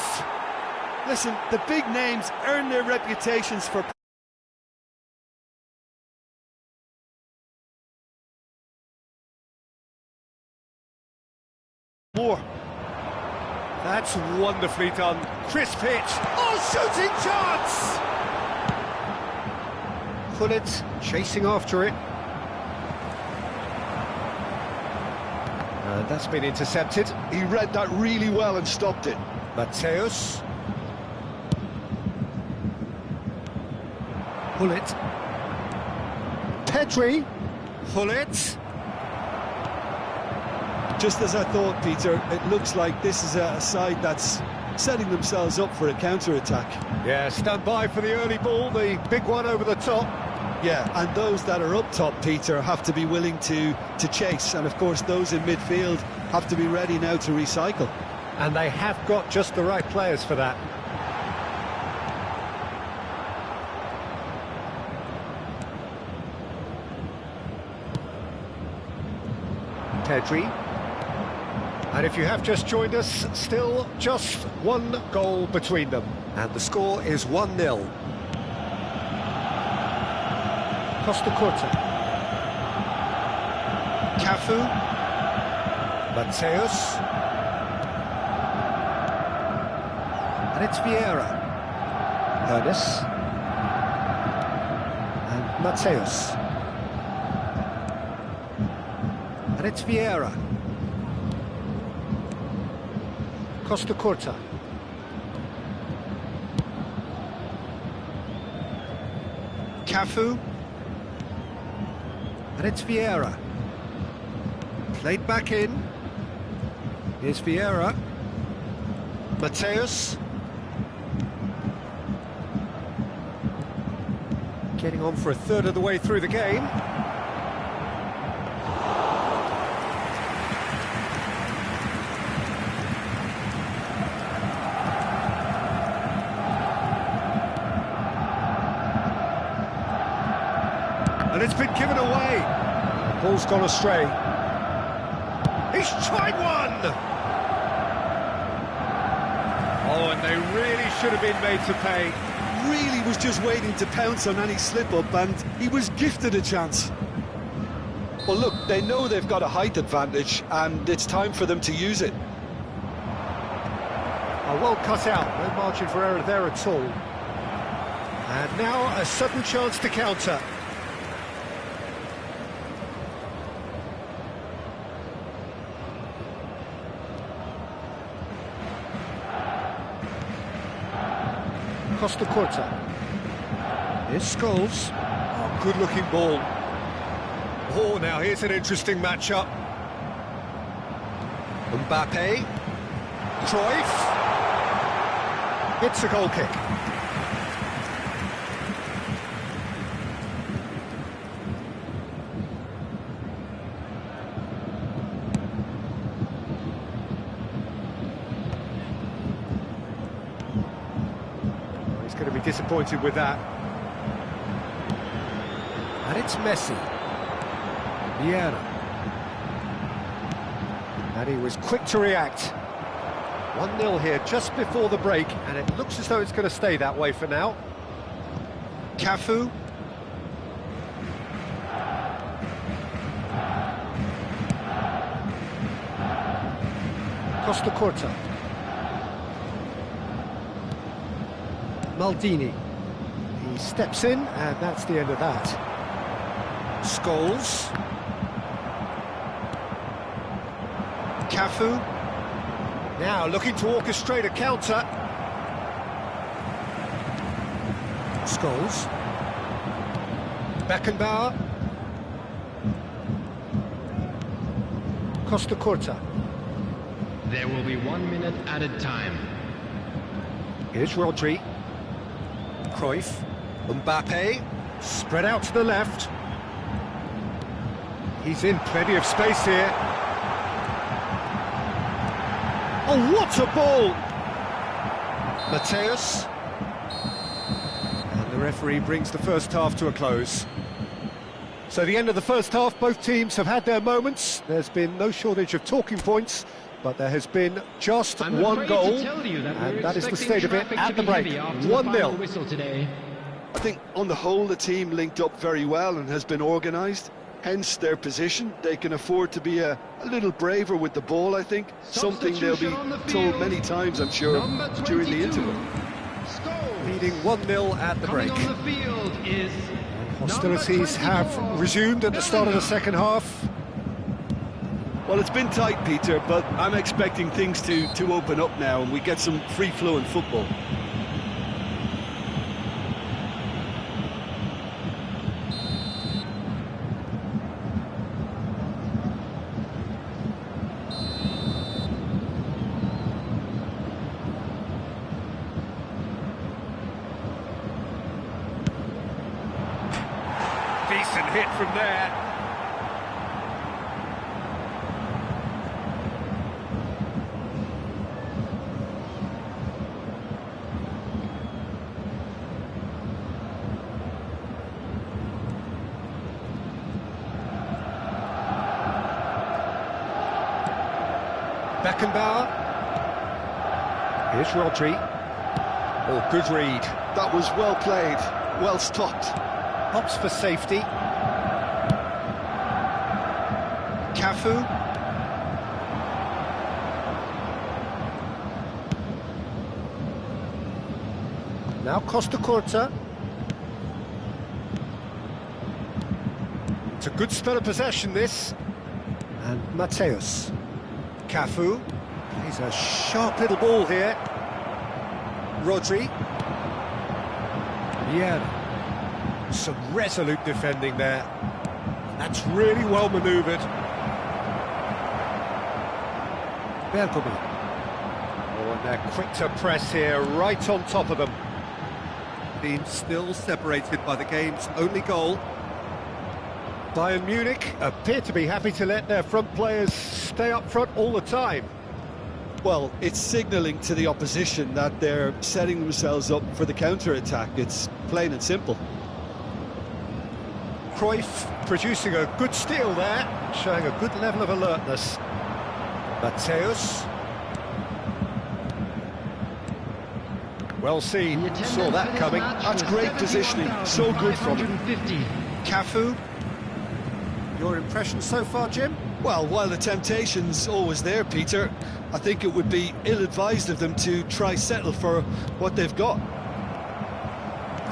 Listen, the big names earn their reputations for more. That's wonderfully done. Crisp hit. Oh, shooting chance! Gullit chasing after it. And that's been intercepted. He read that really well and stopped it. Mateus. Gullit. Pedri. Gullit. Just as I thought, Peter, it looks like this is a side that's setting themselves up for a counter-attack. Yeah, stand by for the early ball, the big one over the top. Yeah, and those that are up top, Peter, have to be willing to chase, and of course those in midfield have to be ready now to recycle. And they have got just the right players for that. Pedri. And if you have just joined us, still just one goal between them. And the score is 1-0. Costa Curta. Cafu. Mateus. And it's Vieira. Ernest. And Mateus. And it's Vieira. Costa Curta. Cafu. And it's Vieira. Played back in. Here's Vieira. Mateus. Getting on for a third of the way through the game. And it's been given away. The ball's gone astray. He's tried one! Oh, and they really should have been made to pay. Really was just waiting to pounce on any slip-up, and he was gifted a chance. Well, look, they know they've got a height advantage, and it's time for them to use it. Oh, well cut out, no margin for error there at all. And now a sudden chance to counter. Costa Curta. Here's Scholes. Oh, good-looking ball. Oh, now here's an interesting matchup. Mbappe. Cruyff. It's a goal kick. going to be disappointed with that. And it's Messi. Vieira. And he was quick to react. 1-0 here just before the break, and it looks as though it's going to stay that way for now. Cafu. Costa Curta. Maldini. He steps in, and that's the end of that. Scholes. Cafu. Now looking to orchestrate a counter. Scholes. Beckenbauer. Costa Curta. There will be 1 minute added time. Here's Rodri. Cruyff. Mbappe. Spread out to the left. He's in plenty of space here. Oh, what a ball! Mateus. And the referee brings the first half to a close. So the end of the first half, both teams have had their moments. There's been no shortage of talking points, but there has been just one goal, and that is the state of it at the break. 1-0. I think on the whole the team linked up very well and has been organised, hence their position. They can afford to be a little braver with the ball, I think. Something they'll be told many times, I'm sure, during the interval. Leading 1-0 at the break. Hostilities have resumed at the start of the second half. Well, it's been tight, Peter, but I'm expecting things to open up now and we get some free-flowing football. Decent hit from there. Beckenbauer. Here's Rodri. Oh, good read. That was well played, well stopped. Hops for safety. Cafu. Now Costa Curta. It's a good spell of possession, this. And Mateus. Cafu. He's a sharp little ball here. Rodri. Vieira. Some resolute defending there. That's really well manoeuvred. Bergkamp. Oh, and they're quick to press here, right on top of them. Being still separated by the game's only goal. Bayern Munich appear to be happy to let their front players stay up front all the time. Well, it's signalling to the opposition that they're setting themselves up for the counter-attack. It's plain and simple. Cruyff producing a good steal there, showing a good level of alertness. Mateus. Well seen, saw that coming. That's great positioning, so good from him. Cafu. Your impression so far, Jim? Well, while the temptation's always there, Peter, I think it would be ill-advised of them to try settle for what they've got.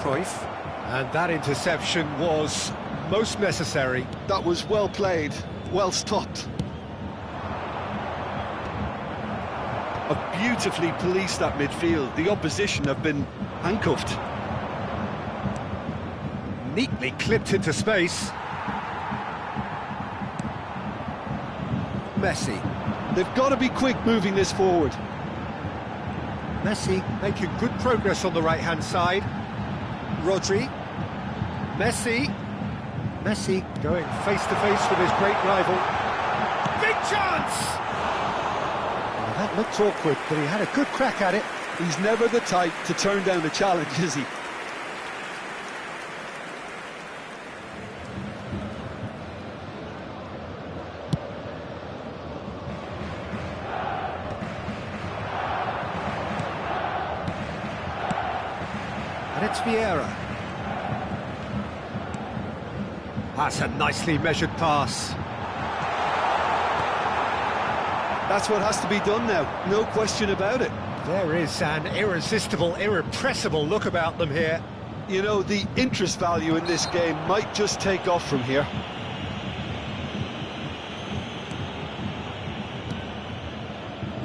Cruyff. And that interception was most necessary. That was well played, well stopped. Have beautifully policed that midfield. The opposition have been handcuffed. Neatly clipped into space. Messi. They've got to be quick moving this forward. Messi making good progress on the right-hand side. Rodri. Messi. Messi going face-to-face with his great rival. Big chance! Well, that looked awkward, but he had a good crack at it. He's never the type to turn down a challenge, is he? And it's Vieira. That's a nicely measured pass. That's what has to be done now, no question about it. There is an irresistible, irrepressible look about them here. You know, the interest value in this game might just take off from here.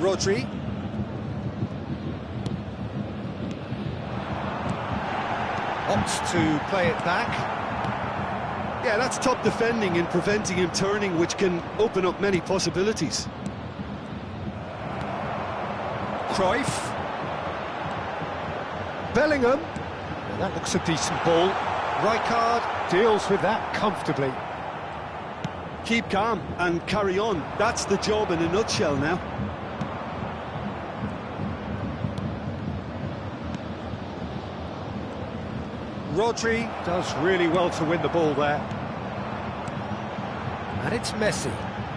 Rodri. Opts to play it back. Yeah, that's top defending and preventing him turning, which can open up many possibilities. Cruyff. Bellingham. Well, that looks a decent ball. Rijkaard deals with that comfortably. Keep calm and carry on. That's the job in a nutshell now. Rodri does really well to win the ball there. And it's Messi.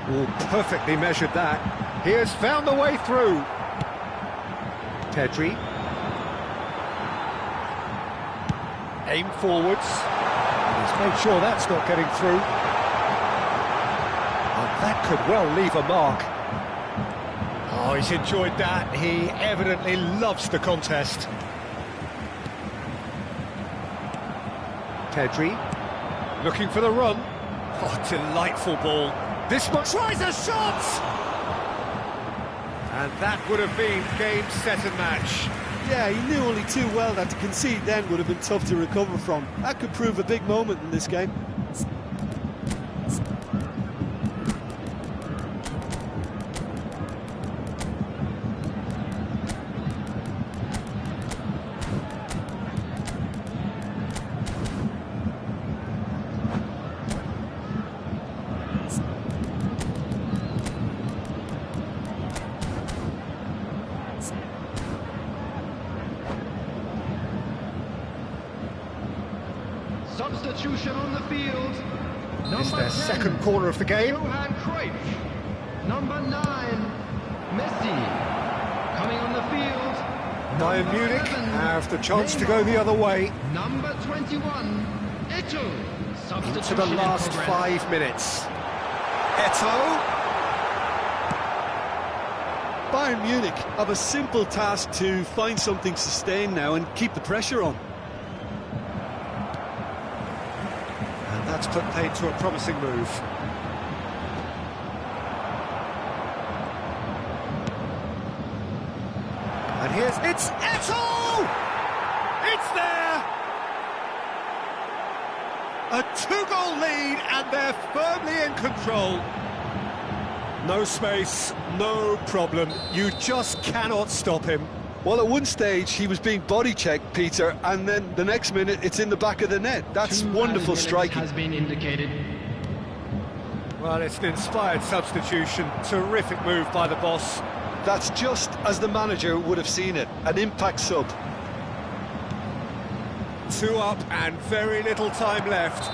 Oh, perfectly measured that. He has found the way through. Pedri. Aim forwards. And he's made sure that's not getting through. And that could well leave a mark. Oh, he's enjoyed that. He evidently loves the contest. Pedri, looking for the run. Oh, delightful ball. This one tries a shot! And that would have been game, set and match. Yeah, he knew only too well that to concede then would have been tough to recover from. That could prove a big moment in this game. Substitution on the field. It's their 10, second corner of the game. Johan Cruyff. Number 9, Messi. Coming on the field. Bayern Number Munich 11, have the chance to go the other way. Number 21, Eto'o. Substitution Into the last in progress. 5 minutes. Eto'o. Bayern Munich have a simple task to find something sustained now and keep the pressure on. And that's put paid to a promising move. And it's Eto'o! It's there! A 2-goal lead and they're firmly in control. No space, no problem. You just cannot stop him. Well, at one stage he was being body-checked, Peter, and then the next minute it's in the back of the net. That's wonderful striking. Has been indicated. Well, it's an inspired substitution. Terrific move by the boss. That's just as the manager would have seen it, an impact sub. 2 up and very little time left.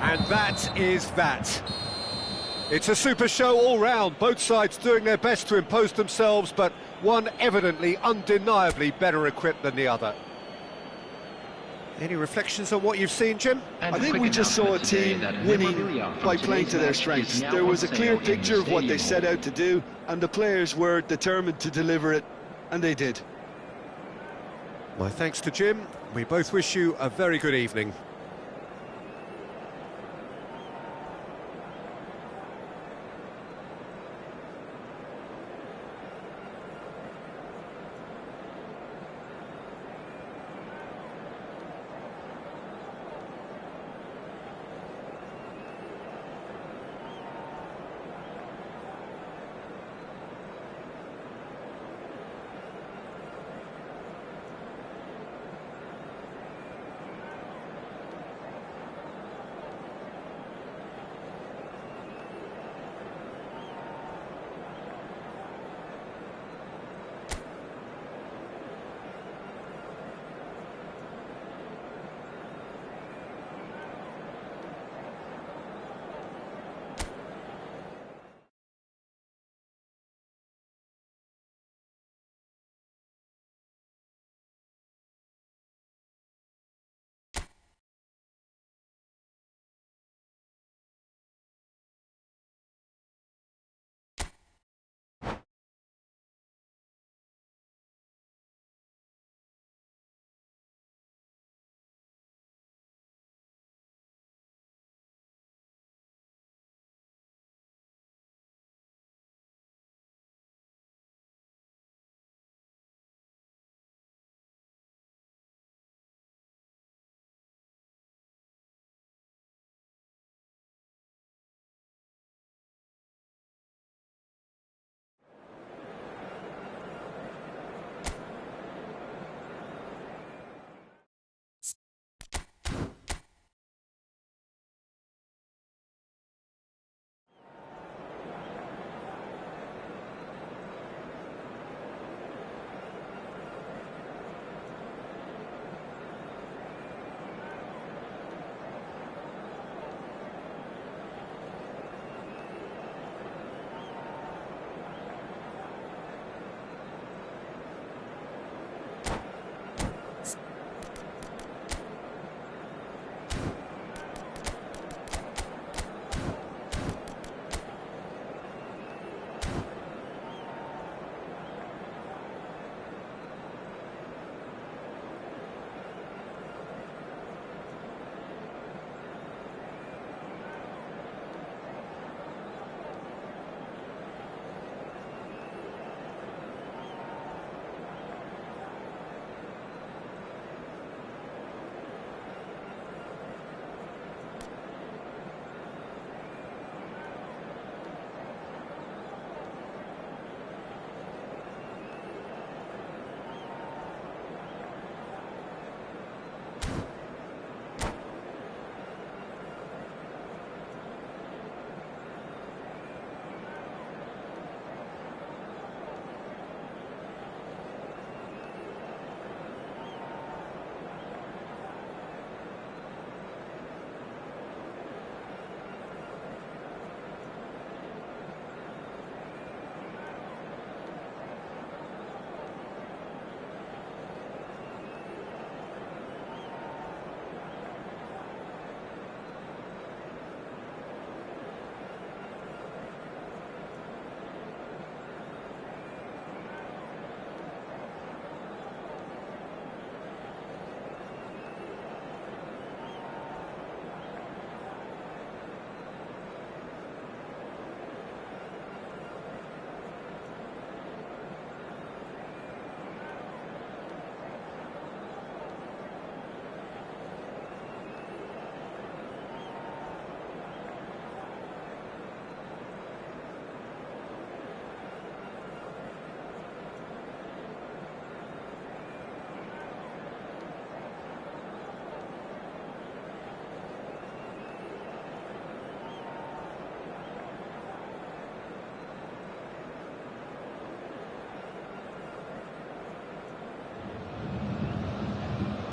And that is that. It's a super show all round, both sides doing their best to impose themselves, but one evidently, undeniably better equipped than the other. Any reflections on what you've seen, Jim? I think we just saw a team winning by playing to their strengths. There was a clear picture of what they set out to do, and the players were determined to deliver it, and they did. My thanks to Jim. We both wish you a very good evening.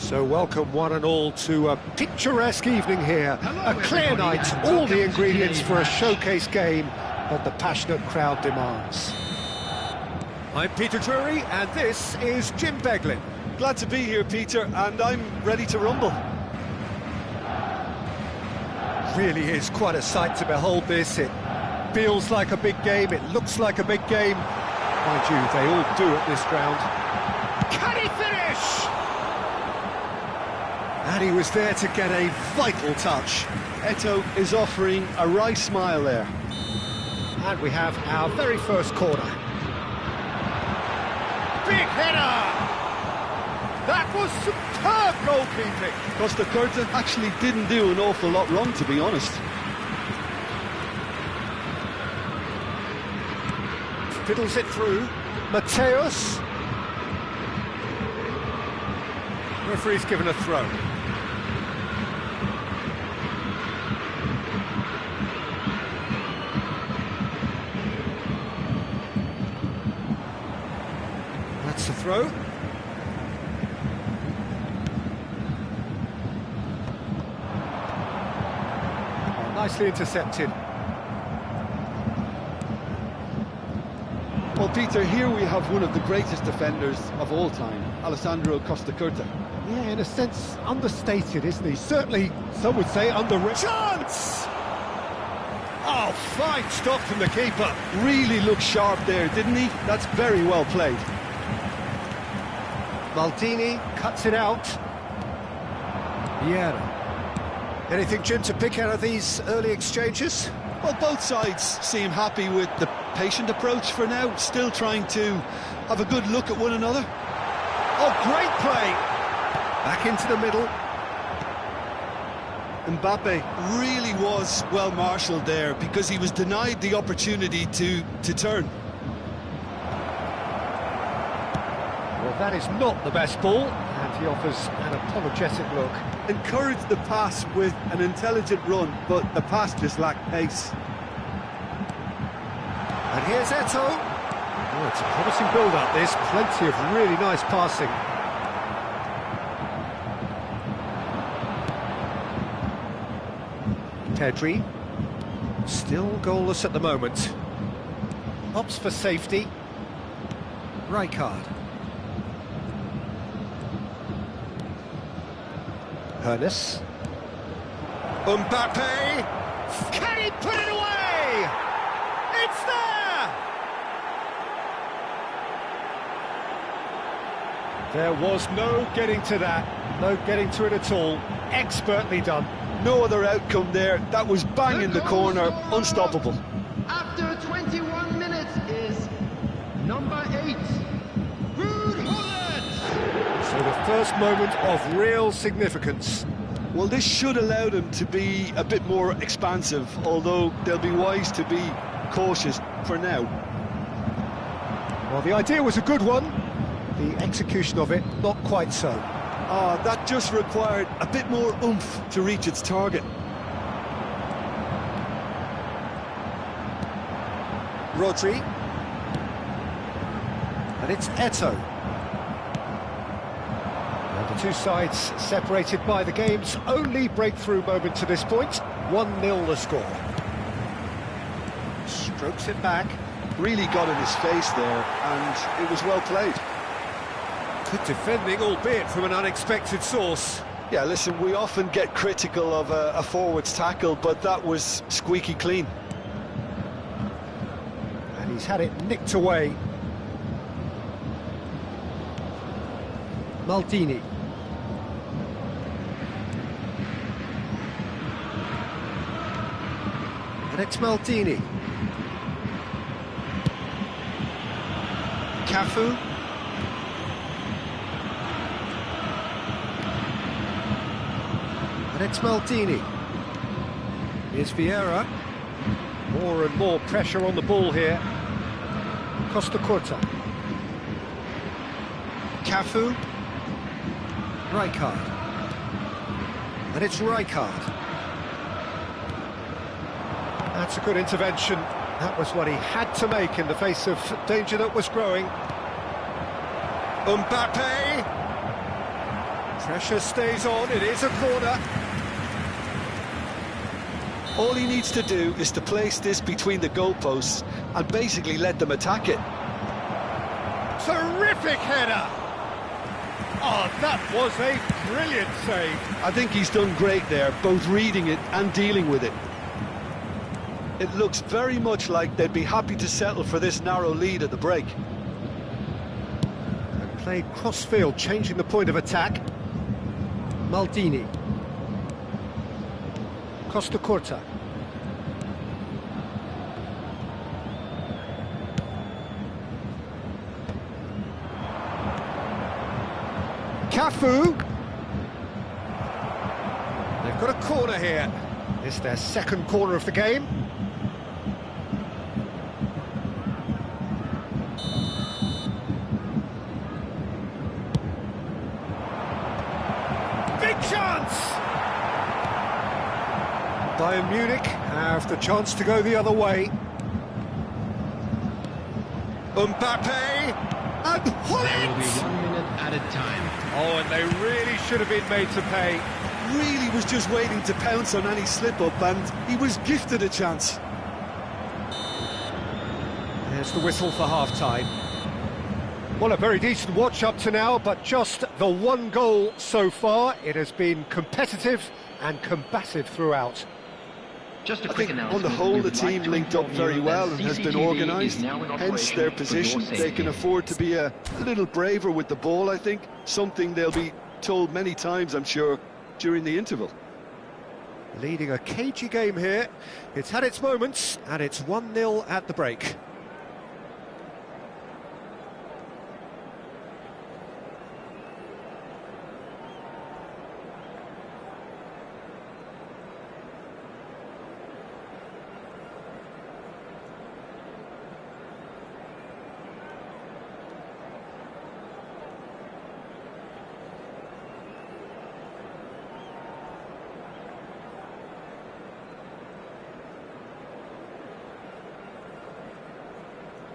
So welcome one and all to a picturesque evening here. A clear night, all the ingredients for a showcase game that the passionate crowd demands. I'm Peter Drury and this is Jim Beglin. Glad to be here, Peter, and I'm ready to rumble. Really is quite a sight to behold this. It feels like a big game, it looks like a big game. Mind you, they all do at this ground. Can he finish? And he was there to get a vital touch. Eto'o is offering a wry smile there. And we have our very first corner. Big header! That was superb goalkeeping! Costa Curta actually didn't do an awful lot wrong, to be honest. Fiddles it through. Mateus. Referee's given a throw. That's the throw. Oh, nicely intercepted. Well, Peter, here we have one of the greatest defenders of all time, Alessandro Costa Curta. Yeah, in a sense, understated, isn't he? Certainly, some would say underrated. Chance! Oh, fine stop from the keeper. Really looked sharp there, didn't he? That's very well played. Maldini cuts it out. Vieira. Anything, Jim, to pick out of these early exchanges? Well, both sides seem happy with the patient approach for now, still trying to have a good look at one another. Oh, great play! Back into the middle. Mbappe really was well marshalled there because he was denied the opportunity to turn. Well, that is not the best ball, and he offers an apologetic look. Encouraged the pass with an intelligent run, but the pass just lacked pace. And here's Eto'o. Oh, it's a promising build-up, this. Plenty of really nice passing. Pedri. Still goalless at the moment. Opts for safety. Rijkaard. Hernes. Mbappe! Can he put it away? It's there! There was no getting to that. No getting to it at all. Expertly done. No other outcome there. That was bang in the corner. Unstoppable. After 21 minutes is number 8, Ruud Gullit. So the first moment of real significance. Well, this should allow them to be a bit more expansive, although they'll be wise to be cautious for now. Well, the idea was a good one. The execution of it, not quite so. That just required a bit more oomph to reach its target. Rodri. And it's Eto'o. And the two sides separated by the game's only breakthrough moment to this point. 1-0 the score. Strokes it back. Really got in his face there, and it was well played. Good defending, albeit from an unexpected source. Yeah, listen, we often get critical of a forward's tackle, but that was squeaky clean. And he's had it nicked away. Maldini. And it's Maldini. Cafu. And it's Maldini. Here's Vieira. More and more pressure on the ball here. Costa Curta. Cafu. Rijkaard. And it's Rijkaard. That's a good intervention. That was what he had to make in the face of danger that was growing. Mbappe! Pressure stays on, it is a corner. All he needs to do is to place this between the goalposts and basically let them attack it. Terrific header! Oh, that was a brilliant save. I think he's done great there, both reading it and dealing with it. It looks very much like they'd be happy to settle for this narrow lead at the break. And played cross-field, changing the point of attack. Maldini. Costa Curta. Cafu. They've got a corner here. It's their second corner of the game. Big chance! Bayern Munich have the chance to go the other way. Mbappe and There will be Hullet! 1 minute added time. Oh, and they really should have been made to pay. Really was just waiting to pounce on any slip-up, and he was gifted a chance. There's the whistle for half-time. Well, a very decent watch up to now, but just the one goal so far. It has been competitive and combative throughout. Just a I quick think announcement. on the whole We the would like team to linked up inform very you well that and has been CCTV organised, is now in hence operation their for position. your They safety. can afford to be a little braver with the ball, I think. Something they'll be told many times, I'm sure, during the interval. Leading a cagey game here. It's had its moments, and it's 1-0 at the break.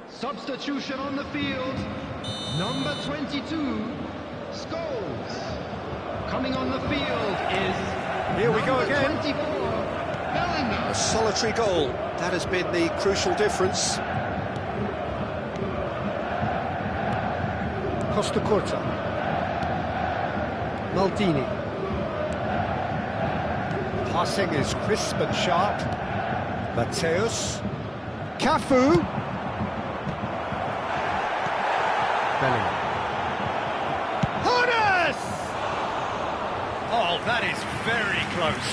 Substitution on the field. Number 22, Scholes. Coming on the field is Here we go number again. 24, Bellingham. A solitary goal. That has been the crucial difference. Costa Curta. Maldini. Passing is crisp and sharp. Mateus. Cafu. Bellingham. Horace! Oh, that is very close.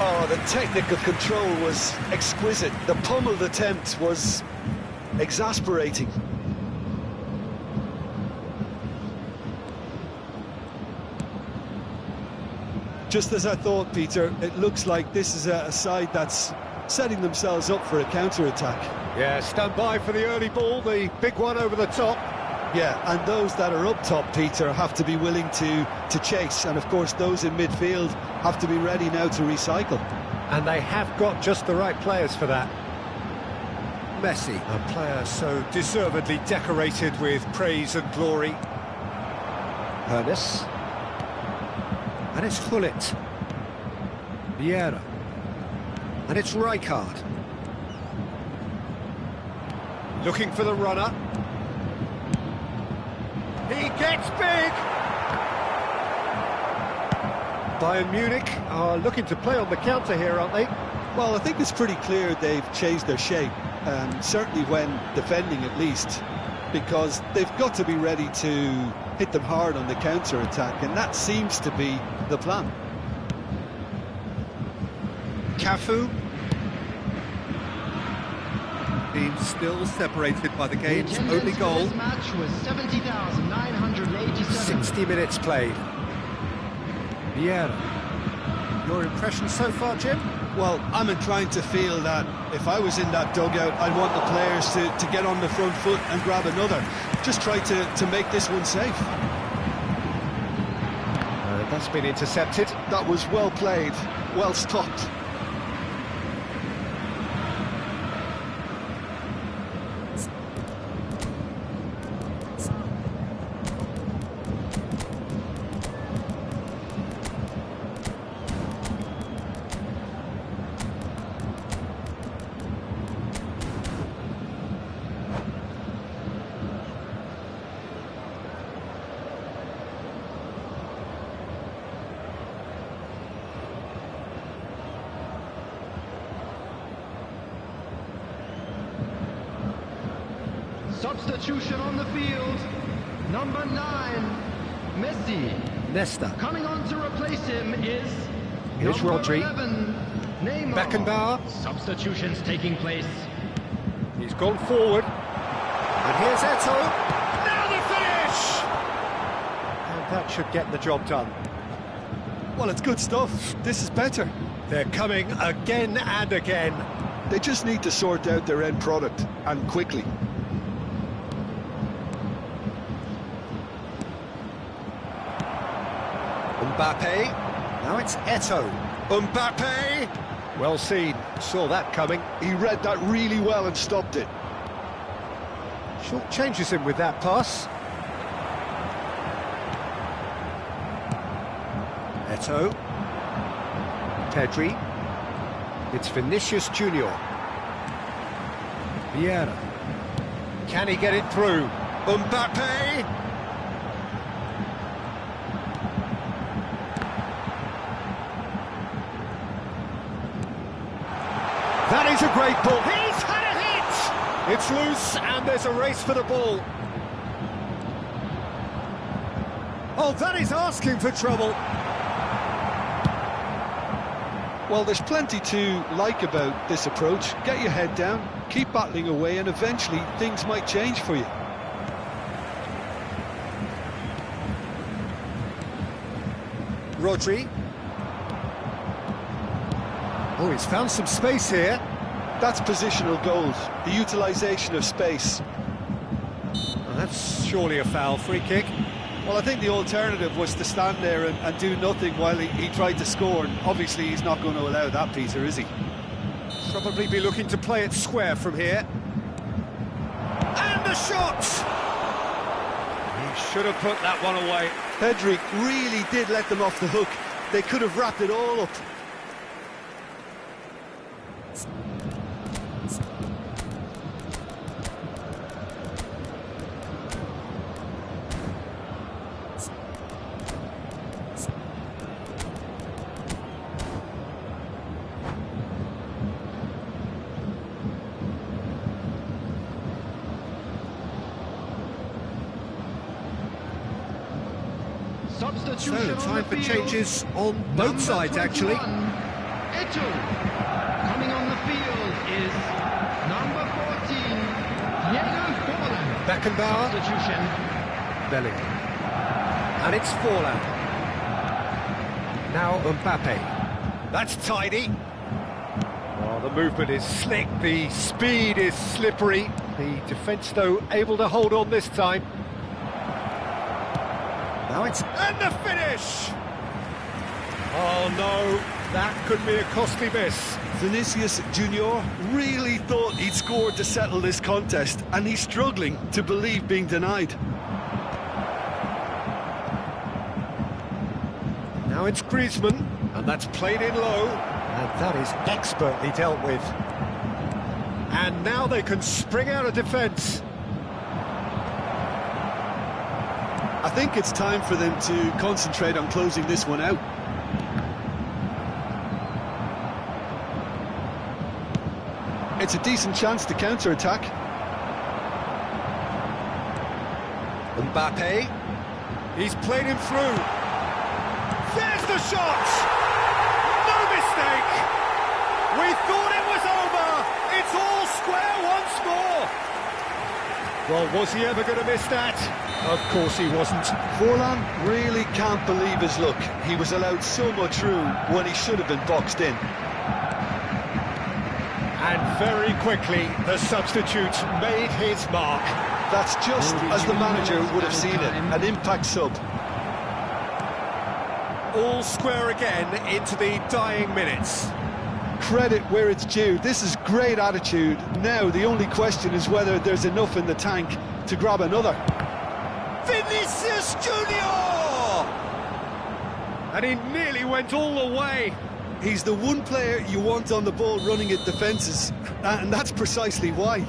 Oh, the technical control was exquisite. The pummeled attempt was exasperating. Just as I thought, Peter, it looks like this is a side that's setting themselves up for a counter-attack. Yeah, stand by for the early ball, the big one over the top. Yeah, and those that are up top, Peter, have to be willing to chase. And, of course, those in midfield have to be ready now to recycle. And they have got just the right players for that. Messi, a player so deservedly decorated with praise and glory. Ernest. And it's Hullet. Vieira. And it's Rijkaard. Looking for the runner. He gets big! Bayern Munich are looking to play on the counter here, aren't they? Well, I think it's pretty clear they've changed their shape, certainly when defending at least, because they've got to be ready to hit them hard on the counter-attack, and that seems to be the plan. Cafu. Team still separated by the The game's attendance only for goal. this match was 70,987. 60 minutes played. Vieira. Your impression so far, Jim? Well, I'm inclined to feel that if I was in that dugout, I'd want the players to get on the front foot and grab another. Just try to make this one safe. That's been intercepted. That was well played, well stopped. Substitution on the field. Number 9, Messi. Nesta. Coming on to replace him is Here's number Rodri. 11, Neymar. Beckenbauer. Substitutions taking place. He's gone forward. And here's Eto'o. Now the finish! And that should get the job done. Well, it's good stuff. This is better. They're coming again and again. They just need to sort out their end product, and quickly. Mbappe. Now it's Eto'o. Mbappe. Well seen. Saw that coming. He read that really well and stopped it. Short changes him with that pass. Eto'o. Pedri. It's Vinicius Junior. Vieira. Can he get it through? Mbappe! That is a great ball. He's had a hit! It's loose and there's a race for the ball. Oh, that is asking for trouble. Well, there's plenty to like about this approach. Get your head down, keep battling away, and eventually things might change for you. Rodri. Oh, he's found some space here. That's positional goals, the utilisation of space. Oh, that's surely a foul. Free kick. Well, I think the alternative was to stand there and do nothing while he tried to score, and obviously he's not going to allow that, Peter, is he? Probably be looking to play it square from here. And the shot! He should have put that one away. Pedri really did let them off the hook. They could have wrapped it all up. So, time for changes on both sides, actually. Eto'o. Coming on the field is number 14, Diego Forlan. Beckenbauer. Substitution. Bellingham. And it's Forlan. Now Mbappe. That's tidy. Oh, the movement is slick, the speed is slippery. The defence, though, able to hold on this time. Now it's... and the finish! Oh no, that could be a costly miss. Vinicius Junior really thought he'd scored to settle this contest, and he's struggling to believe being denied. Now it's Griezmann, and that's played in low, and that is expertly dealt with. And now they can spring out of defence. I think it's time for them to concentrate on closing this one out. It's a decent chance to counter-attack. Mbappe, he's played him through. There's the shot! No mistake! We thought it was over! It's all square once more! Well, was he ever going to miss that? Of course he wasn't. Forlan really can't believe his luck. He was allowed so much room when he should have been boxed in. And very quickly, the substitute made his mark. That's just as the manager would have seen it, an impact sub. All square again into the dying minutes. Credit where it's due. This is great attitude. Now the only question is whether there's enough in the tank to grab another. Vinicius Junior! And he nearly went all the way. He's the one player you want on the ball running at defences, and that's precisely why.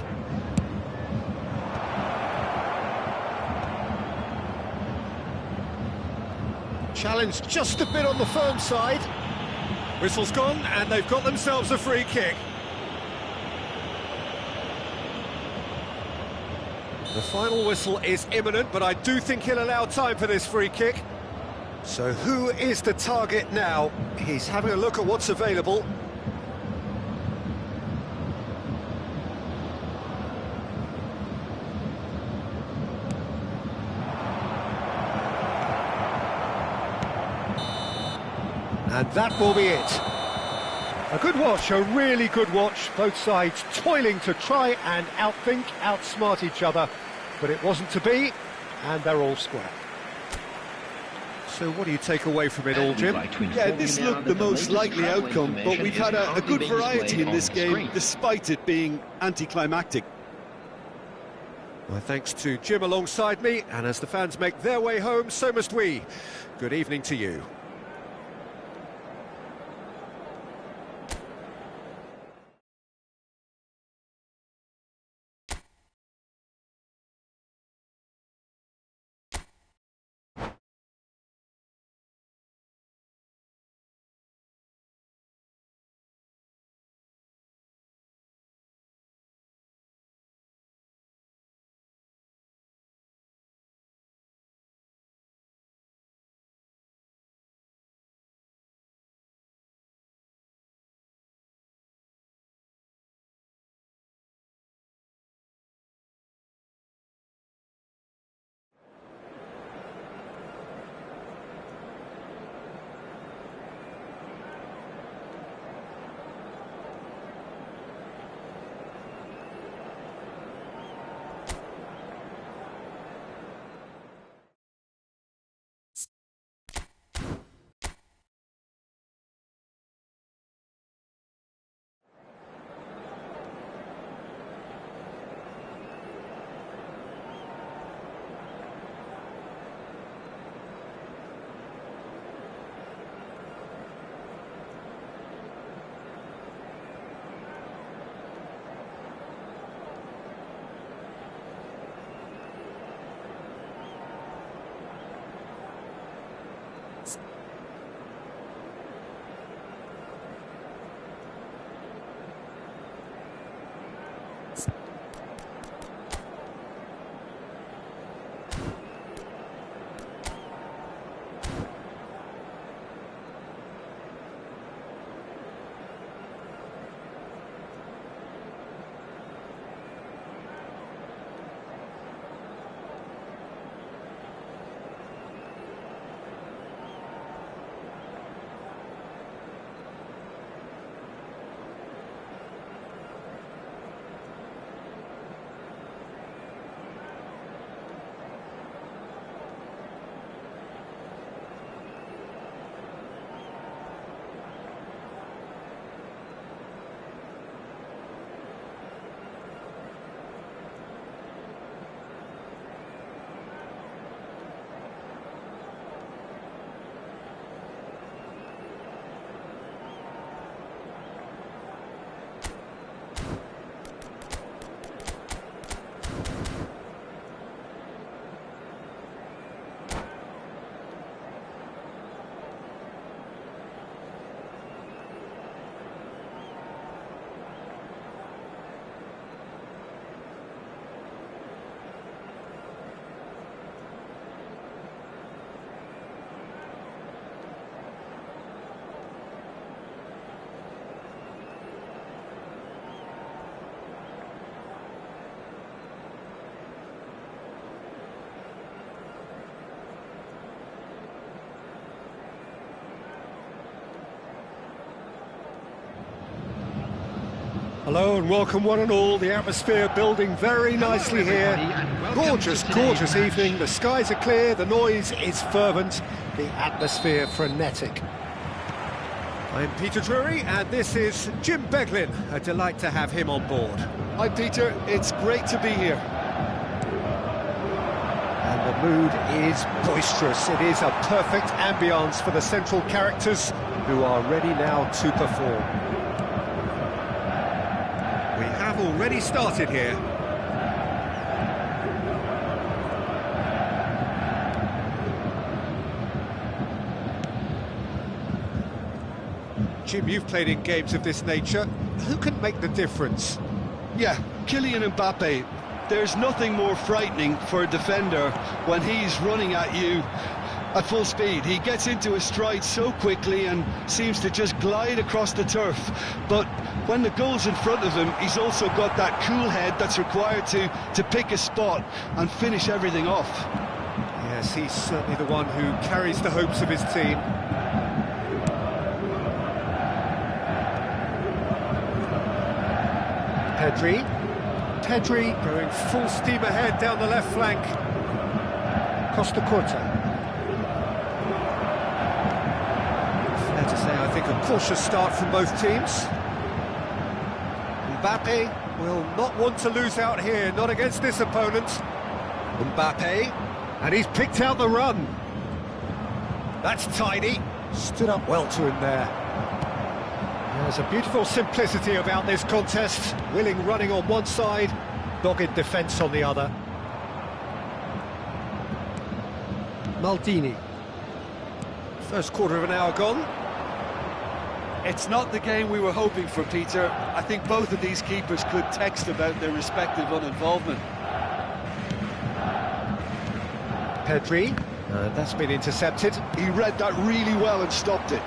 Challenge just a bit on the firm side. Whistle's gone, and they've got themselves a free kick. The final whistle is imminent, but I do think he'll allow time for this free kick. So who is the target now? He's having a look at what's available. And that will be it. A good watch, a really good watch. Both sides toiling to try and outthink, outsmart each other. But it wasn't to be, and they're all square. So what do you take away from it all, Jim? Yeah, this looked the most likely outcome, but we've had a good variety in this game, despite it being anticlimactic. My thanks to Jim alongside me, and as the fans make their way home, so must we. Good evening to you. Hello and welcome one and all. The atmosphere building very nicely here. Gorgeous, gorgeous evening. The skies are clear, the noise is fervent, the atmosphere frenetic. I'm Peter Drury and this is Jim Beglin. A delight to have him on board. Hi Peter, it's great to be here. And the mood is boisterous. It is a perfect ambience for the central characters who are ready now to perform. We have already started here. Jim, you've played in games of this nature. Who can make the difference? Yeah, Kylian Mbappe. there's nothing more frightening for a defender when he's running at you at full speed. He gets into his stride so quickly and seems to just glide across the turf. But when the goal's in front of him, he's also got that cool head that's required to pick a spot and finish everything off. Yes, he's certainly the one who carries the hopes of his team. Pedri going full steam ahead down the left flank. Costa Curta. Fair to say, I think a cautious start from both teams. Mbappe will not want to lose out here, not against this opponent. Mbappe, and he's picked out the run. That's tidy. Stood up well to him there. There's a beautiful simplicity about this contest. Willing running on one side, dogged defence on the other. Maldini. First quarter of an hour gone. It's not the game we were hoping for, Peter. I think both of these keepers could text about their respective uninvolvement. Pedri, that's been intercepted. He read that really well and stopped it.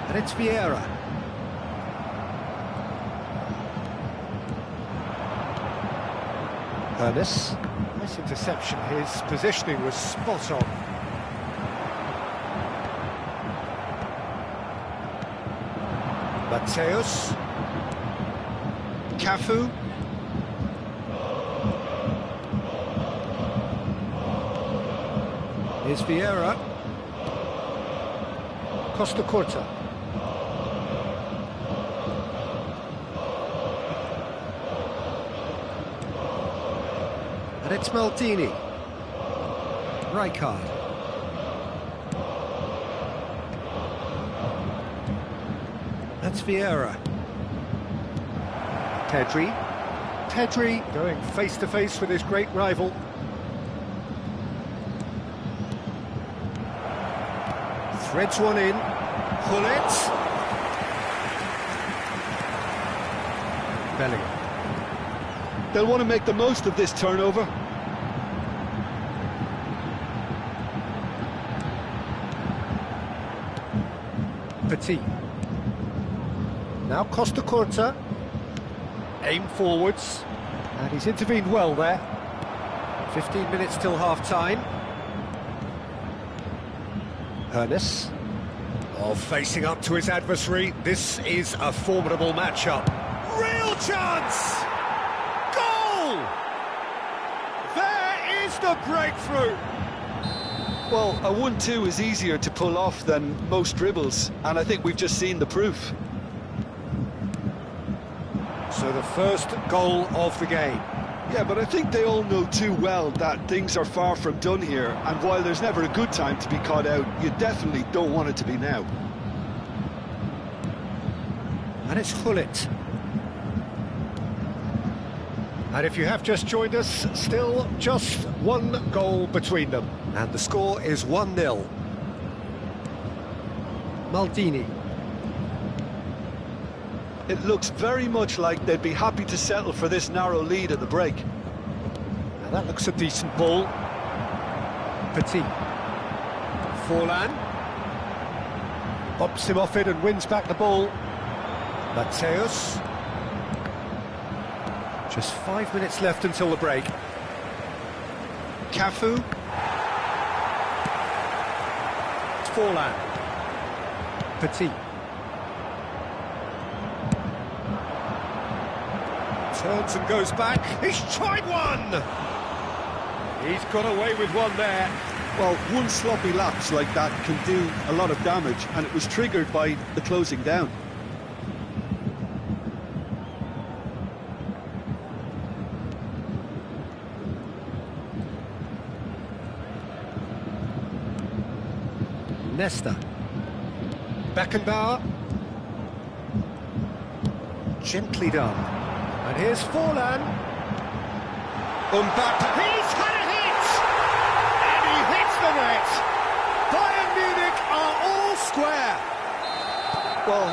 And it's Vieira. Ernest. Nice interception. His positioning was spot on. Mateus. Cafu. Here's Vieira. Costa Curta. And it's Maldini. Rijkaard. That's Vieira. Pedri going face to face with his great rival. Threads one in. Hullet. Bellingham. They'll want to make the most of this turnover. Petit. Now Costa Curta. Aim forwards. And he's intervened well there. 15 minutes till half-time. Ernest. Oh, facing up to his adversary. This is a formidable matchup. Real chance! Goal! There is the breakthrough! Well, a 1-2 is easier to pull off than most dribbles, and I think we've just seen the proof. So the first goal of the game. Yeah, but I think they all know too well that things are far from done here, and while there's never a good time to be caught out, you definitely don't want it to be now. And it's Hullet. And if you have just joined us, still just one goal between them. And the score is 1-0. Maldini. It looks very much like they'd be happy to settle for this narrow lead at the break. Now that looks a decent ball. Petit. Forlan. Bumps him off it and wins back the ball. Mateus. Just 5 minutes left until the break. Cafu. It's Forlan. Petit. Turns and goes back. He's tried one! He's got away with one there. Well, one sloppy lapse like that can do a lot of damage, and it was triggered by the closing down. Nesta. Beckenbauer. Gently done. And here's Forlan. Mbappe. He's had a hit! And he hits the net. Bayern Munich are all square. Well,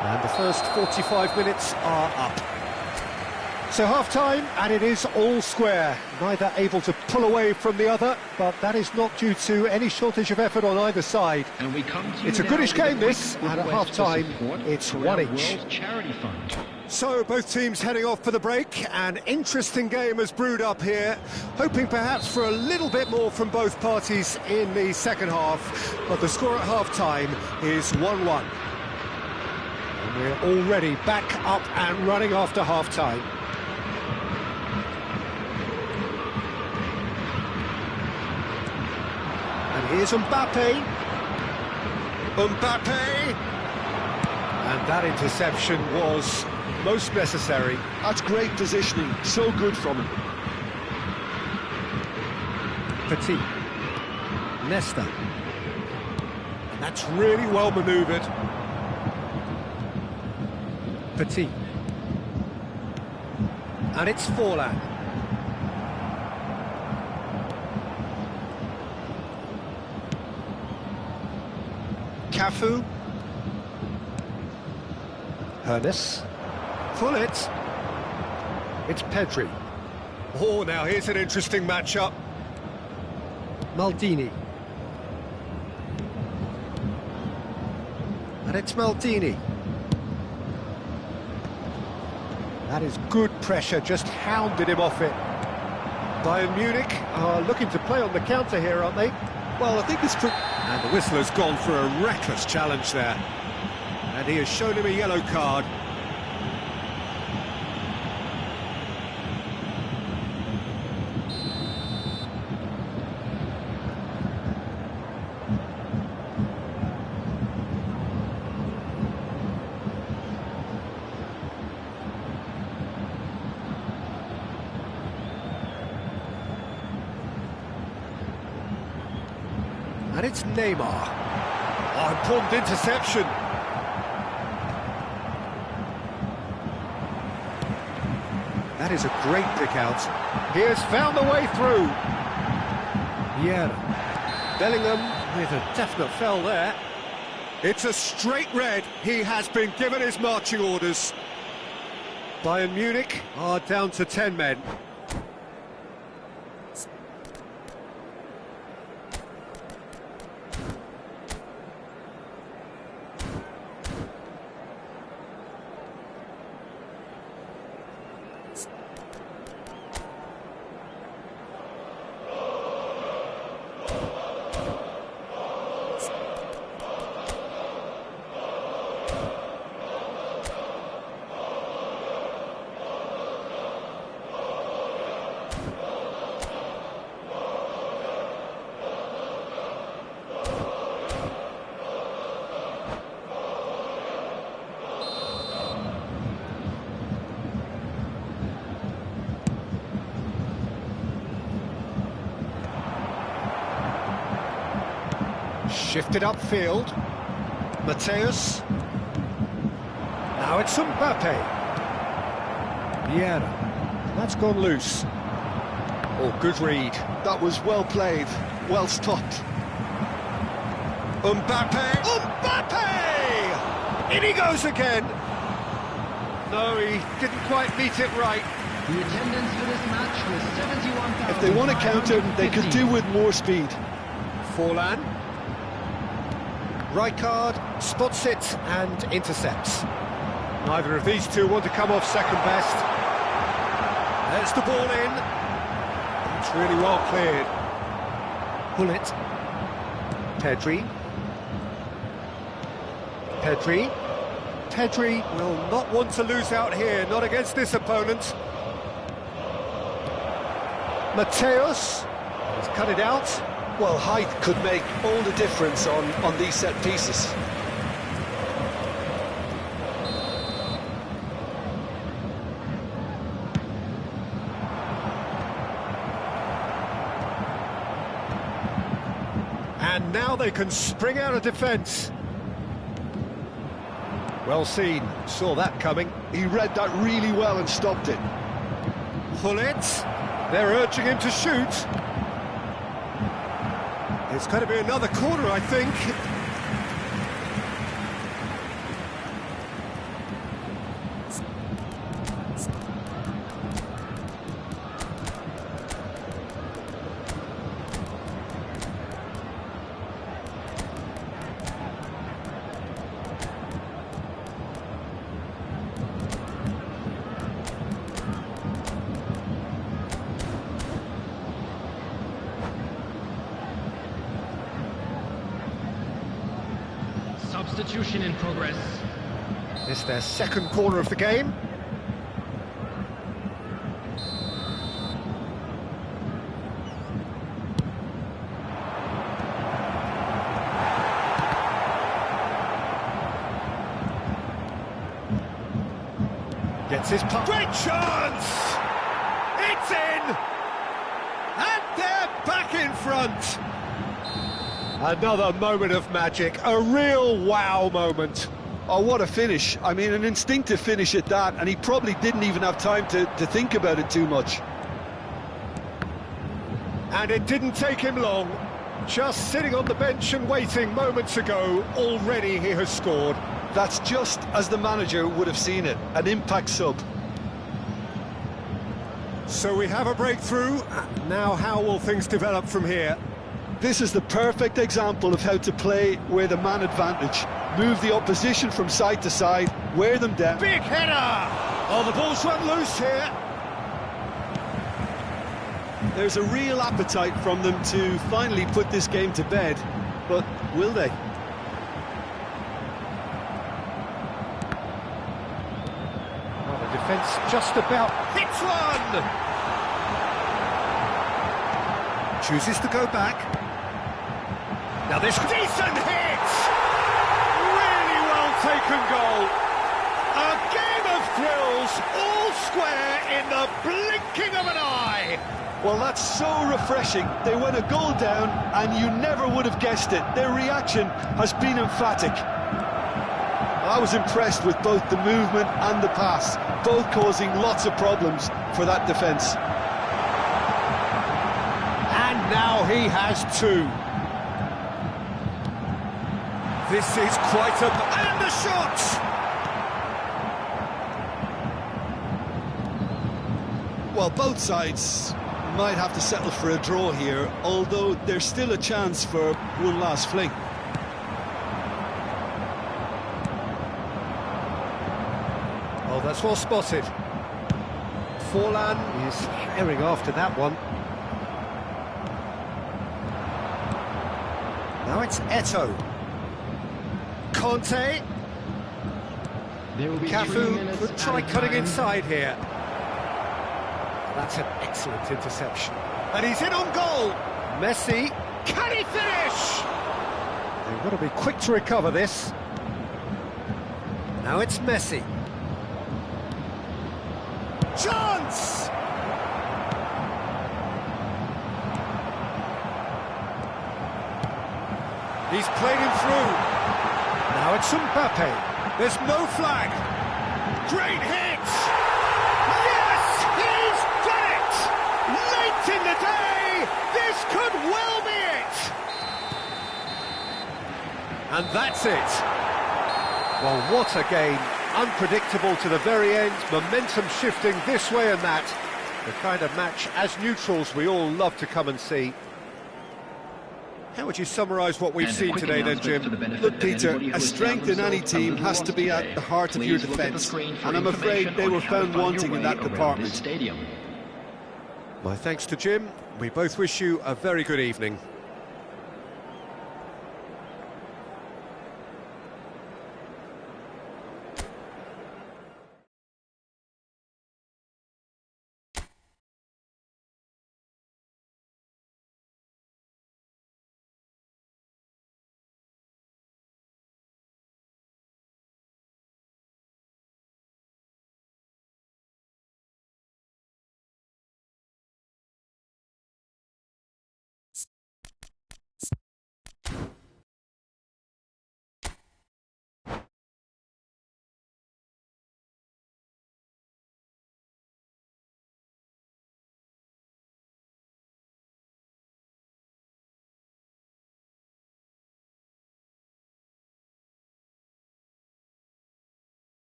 and the first 45 minutes are up. So half-time, and it is all square. Neither able to pull away from the other, but that is not due to any shortage of effort on either side. And we come to you It's a now goodish with game, this, quick and at request for half-time, support it's for one our each. World Charity Fund. So both teams heading off for the break. An interesting game has brewed up here, hoping perhaps for a little bit more from both parties in the second half, but the score at half-time is 1-1. And we're already back up and running after half-time. And here's Mbappe. And that interception was most necessary. That's great positioning, so good from him. Petit. Nesta. And that's really well manoeuvred. Petit. And it's Forlan. Cafu. Hernes. Pullet. It's Pedri. Oh, now here's an interesting matchup. Maldini. And it's Maldini. That is good pressure, just hounded him off it. Bayern Munich are looking to play on the counter here, aren't they? Well, I think it's pretty... And the whistle has gone for a reckless challenge there. And he has shown him a yellow card. And it's Neymar. Oh, important interception. That is a great pick out. He has found the way through. Yeah. Bellingham with a definite foul there. It's a straight red. He has been given his marching orders. Bayern Munich are down to 10 men. Shifted upfield. Mateus. Now it's Mbappe. Vieira. That's gone loose. Oh, good read. That was well played, well stopped. Mbappe! In he goes again! No, he didn't quite meet it right. The attendance for this match was 71,000. If they want to counter, they could do with more speed. Forlan. Rijkaard spots it and intercepts. Neither of these two want to come off second best. There's the ball in. It's really well cleared. Pullet. Pedri. Pedri will not want to lose out here, not against this opponent. Mateus has cut it out. Well, height could make all the difference on these set pieces. And now they can spring out of defence. Well seen, saw that coming. He read that really well and stopped it. Pullet, they're urging him to shoot. It's going to be another corner, I think. Substitution in progress. It's their second corner of the game. Gets his puck. Great chance! It's in! And they're back in front! Another moment of magic, a real wow moment. Oh, what a finish. I mean, an instinctive finish at that, and he probably didn't even have time to think about it too much. And it didn't take him long. Just sitting on the bench and waiting moments ago, already he has scored. That's just as the manager would have seen it, an impact sub. So we have a breakthrough. Now how will things develop from here? This is the perfect example of how to play with a man advantage. Move the opposition from side to side, wear them down. Big header! Oh, the ball's run loose here. There's a real appetite from them to finally put this game to bed, but will they? Well, the defence just about hits one! Chooses to go back. Now this decent hit! Really well taken goal. A game of thrills, all square in the blinking of an eye. Well, that's so refreshing. They went a goal down and you never would have guessed it. Their reaction has been emphatic. I was impressed with both the movement and the pass, both causing lots of problems for that defence. And now he has two. This is quite a... And the shot! Well, both sides might have to settle for a draw here, although there's still a chance for one last fling. Oh, that's well spotted. Forlan is herring after that one. Now it's Eto'o. Conte. There will be 3 Cafu minutes could try added cutting time. inside here. That's an excellent interception. And he's in on goal. Messi. Can he finish? They've got to be quick to recover this. Now it's Messi. Chance! He's played him through. Now it's Mbappe. There's no flag. Great hit! Yes, he's done it! Late in the day, this could well be it! And that's it. Well, what a game. Unpredictable to the very end, momentum shifting this way and that. The kind of match, as neutrals, we all love to come and see. How would you summarise what we've seen today then, Jim? Look, Peter, a strength in any team has to be at the heart of your defence, and I'm afraid they were found wanting in that department. My thanks to Jim. We both wish you a very good evening.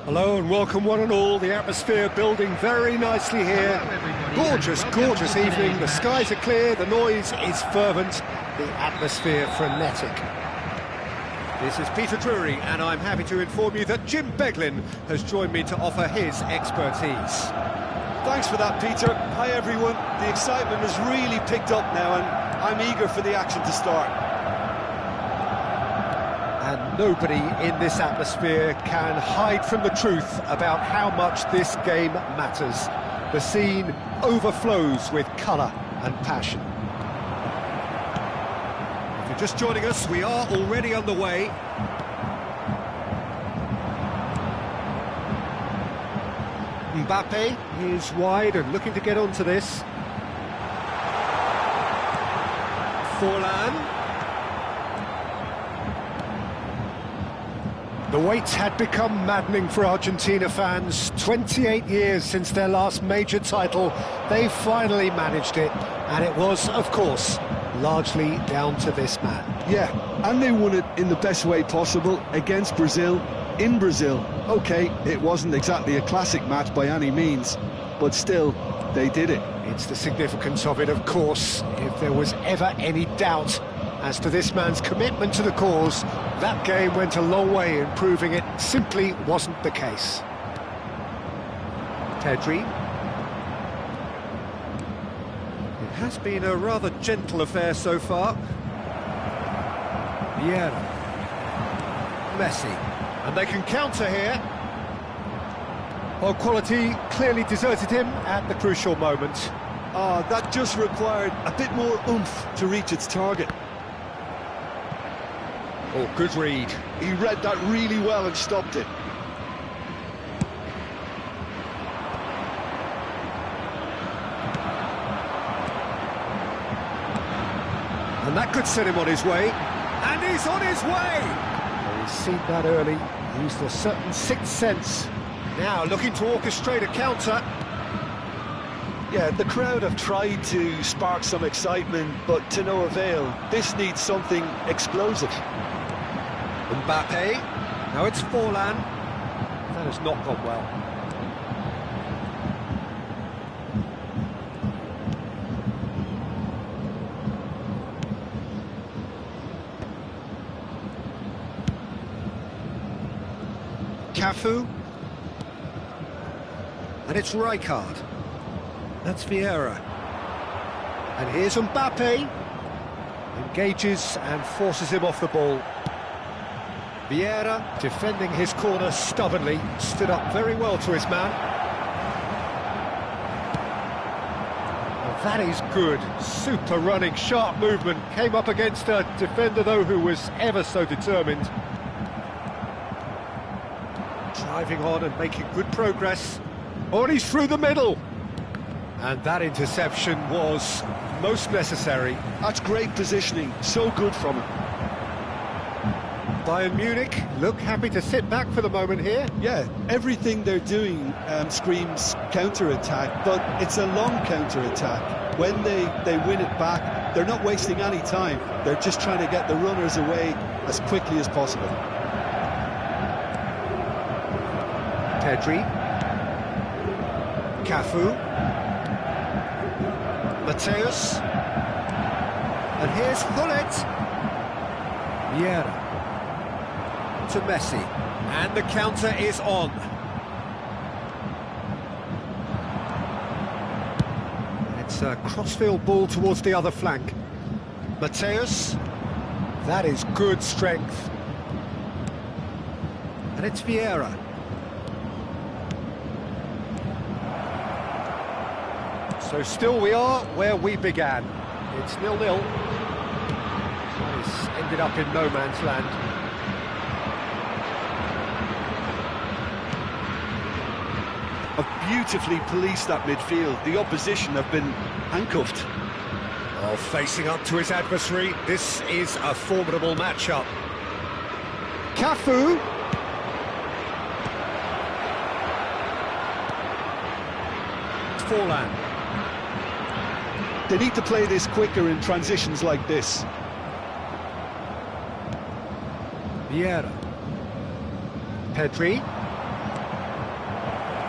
Hello and welcome one and all, the atmosphere building very nicely here. Gorgeous, gorgeous evening, the skies are clear, the noise is fervent, the atmosphere frenetic. This is Peter Drury and I'm happy to inform you that Jim Beglin has joined me to offer his expertise. Thanks for that, Peter. Hi everyone, the excitement has really picked up now and I'm eager for the action to start. And nobody in this atmosphere can hide from the truth about how much this game matters. The scene overflows with colour and passion. If you're just joining us, we are already underway. Mbappe is wide and looking to get onto this. Forlan. The wait had become maddening for Argentina fans. 28 years since their last major title, they finally managed it, and it was, of course, largely down to this man. Yeah, and they won it in the best way possible against Brazil, in Brazil. OK, it wasn't exactly a classic match by any means, but still, they did it. It's the significance of it, of course. If there was ever any doubt as to this man's commitment to the cause, that game went a long way in proving it simply wasn't the case. Pedri. It has been a rather gentle affair so far. Vieira. Messi. And they can counter here. Well, quality clearly deserted him at the crucial moment. That just required a bit more oomph to reach its target. Oh, good read. He read that really well and stopped it. And that could set him on his way. And he's on his way! Well, he's seen that early, used a certain sixth sense. Now looking to orchestrate a counter. Yeah, the crowd have tried to spark some excitement, but to no avail. This needs something explosive. Mbappe, now it's Forlan. That has not gone well. Cafu. And it's Rijkaard. That's Vieira. And here's Mbappe. Engages and forces him off the ball. Vieira, defending his corner stubbornly, stood up very well to his man. Well, that is good. Super running, sharp movement. Came up against a defender, though, who was ever so determined. Driving on and making good progress. Oh, and he's through the middle. And that interception was most necessary. That's great positioning, so good from him. Bayern Munich look happy to sit back for the moment here. Yeah, everything they're doing screams counter-attack, but it's a long counter-attack. When they win it back, they're not wasting any time. They're just trying to get the runners away as quickly as possible. Pedri. Cafu. Mateus. And here's Hullet. Vieira. To Messi. And the counter is on. It's a crossfield ball towards the other flank. Mateus. That is good strength. And it's Vieira. So still we are where we began. It's 0-0. It's ended up in no man's land. Have beautifully policed that midfield. The opposition have been handcuffed. Oh, facing up to his adversary, this is a formidable matchup. Cafu. Forlan. They need to play this quicker in transitions like this. Vieira. Pedri.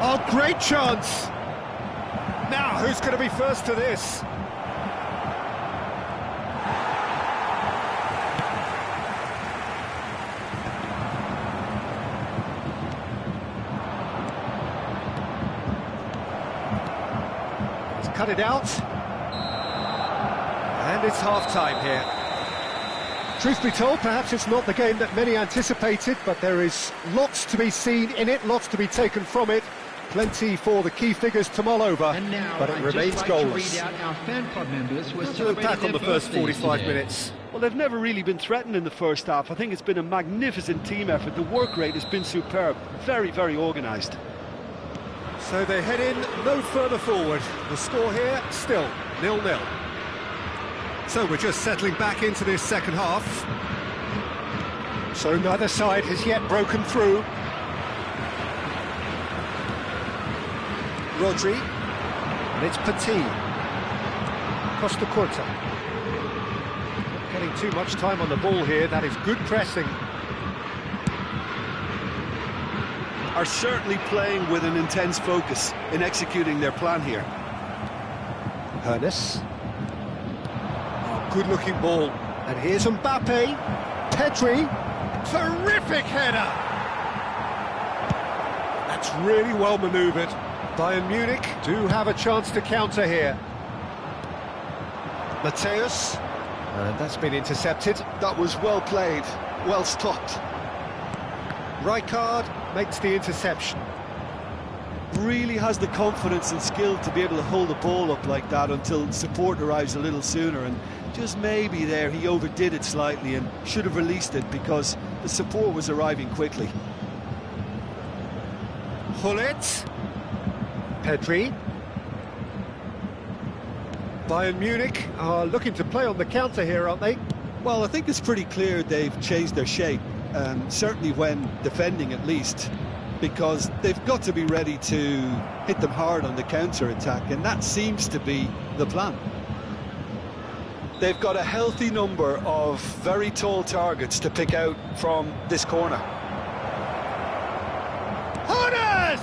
Oh, great chance! Now, who's going to be first to this? He's cut it out. And it's half-time here. Truth be told, perhaps it's not the game that many anticipated, but there is lots to be seen in it, lots to be taken from it. Plenty for the key figures to mull over, but it remains goalless. Let's look back on the first 45 minutes. Well, they've never really been threatened in the first half. I think it's been a magnificent team effort. The work rate has been superb. Very, very organised. So they head in no further forward. The score here, still 0-0. So we're just settling back into this second half. So neither side has yet broken through. Rodri. And it's Petit. Costa Curta. Not getting too much time on the ball here. That is good pressing. Are certainly playing with an intense focus in executing their plan here. Hernes. Good looking ball. And here's Mbappe. Pedri. Terrific header. That's really well manoeuvred. Bayern Munich do have a chance to counter here. Mateus. And that's been intercepted. That was well played, well stopped. Rijkaard makes the interception. Really has the confidence and skill to be able to hold the ball up like that until support arrives a little sooner, and just maybe there he overdid it slightly and should have released it because the support was arriving quickly. Hullet. Pedri. Bayern Munich are looking to play on the counter here, aren't they? Well, I think it's pretty clear they've changed their shape, certainly when defending at least, because they've got to be ready to hit them hard on the counter-attack, and that seems to be the plan. They've got a healthy number of very tall targets to pick out from this corner. Hernes!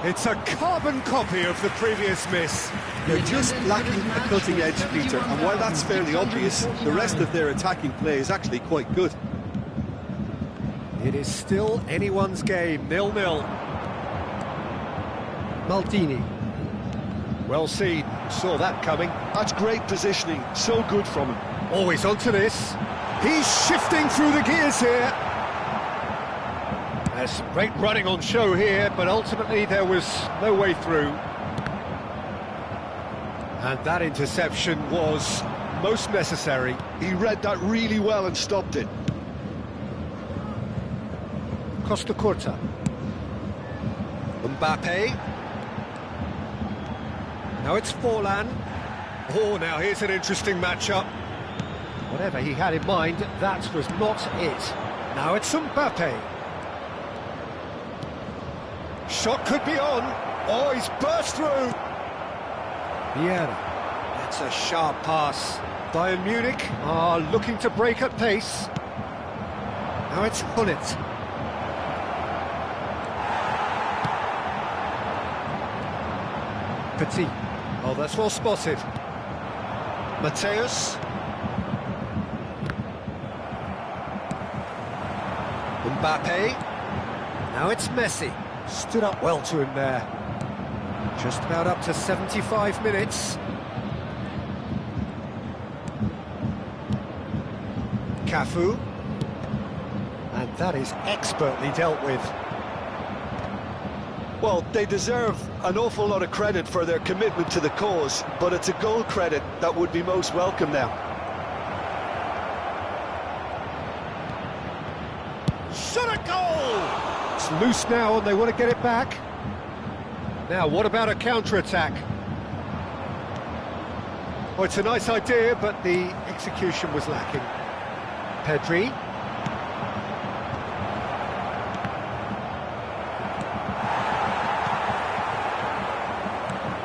It's a carbon copy of the previous miss. They're just lacking a cutting edge, Peter, and while that's fairly obvious, the rest of their attacking play is actually quite good. It is still anyone's game, 0-0. Maldini. Well seen, saw that coming. That's great positioning, so good from him. Always onto this. He's shifting through the gears here. There's some great running on show here, but ultimately there was no way through. And that interception was most necessary. He read that really well and stopped it. Costa Curta. Mbappe. Now it's Forlan. Oh, now here's an interesting matchup. Whatever he had in mind, that was not it. Now it's Mbappe. Shot could be on. Oh, he's burst through. Vieira. That's a sharp pass. Bayern Munich are looking to break at pace. Now it's Hullet. Petit. Oh, that's well spotted. Mateus. Mbappe. Now it's Messi. Stood up well to him there. Just about up to 75 minutes. Cafu. And that is expertly dealt with. Well, they deserve an awful lot of credit for their commitment to the cause, but it's a goal credit that would be most welcome now. Shot a goal! It's loose now and they want to get it back. Now, what about a counter-attack? Well, it's a nice idea, but the execution was lacking. Pedri.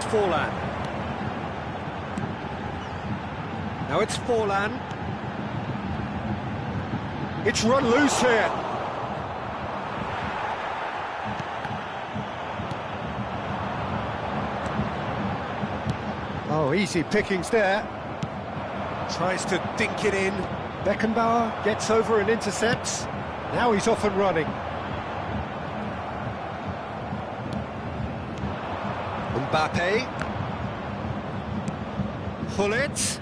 Forlan. Now it's Forlan. It's run loose here. Oh, easy pickings there. Tries to dink it in. Beckenbauer gets over and intercepts. Now he's off and running. Mbappe. Hullet.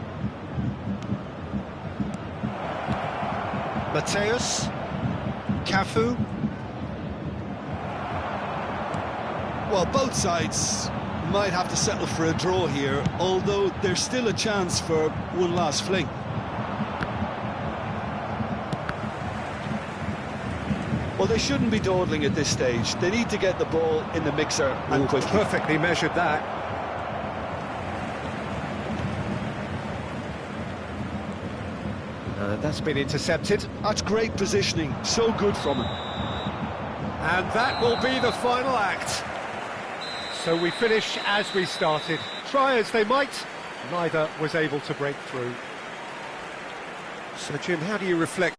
Mateus. Cafu. Well, both sides might have to settle for a draw here, although there's still a chance for one last fling. Well, they shouldn't be dawdling at this stage. They need to get the ball in the mixer and quickly. Perfectly measured that. That's been intercepted. That's great positioning. So good from him. And that will be the final act. So we finish as we started. Try as they might, neither was able to break through. So, Jim, how do you reflect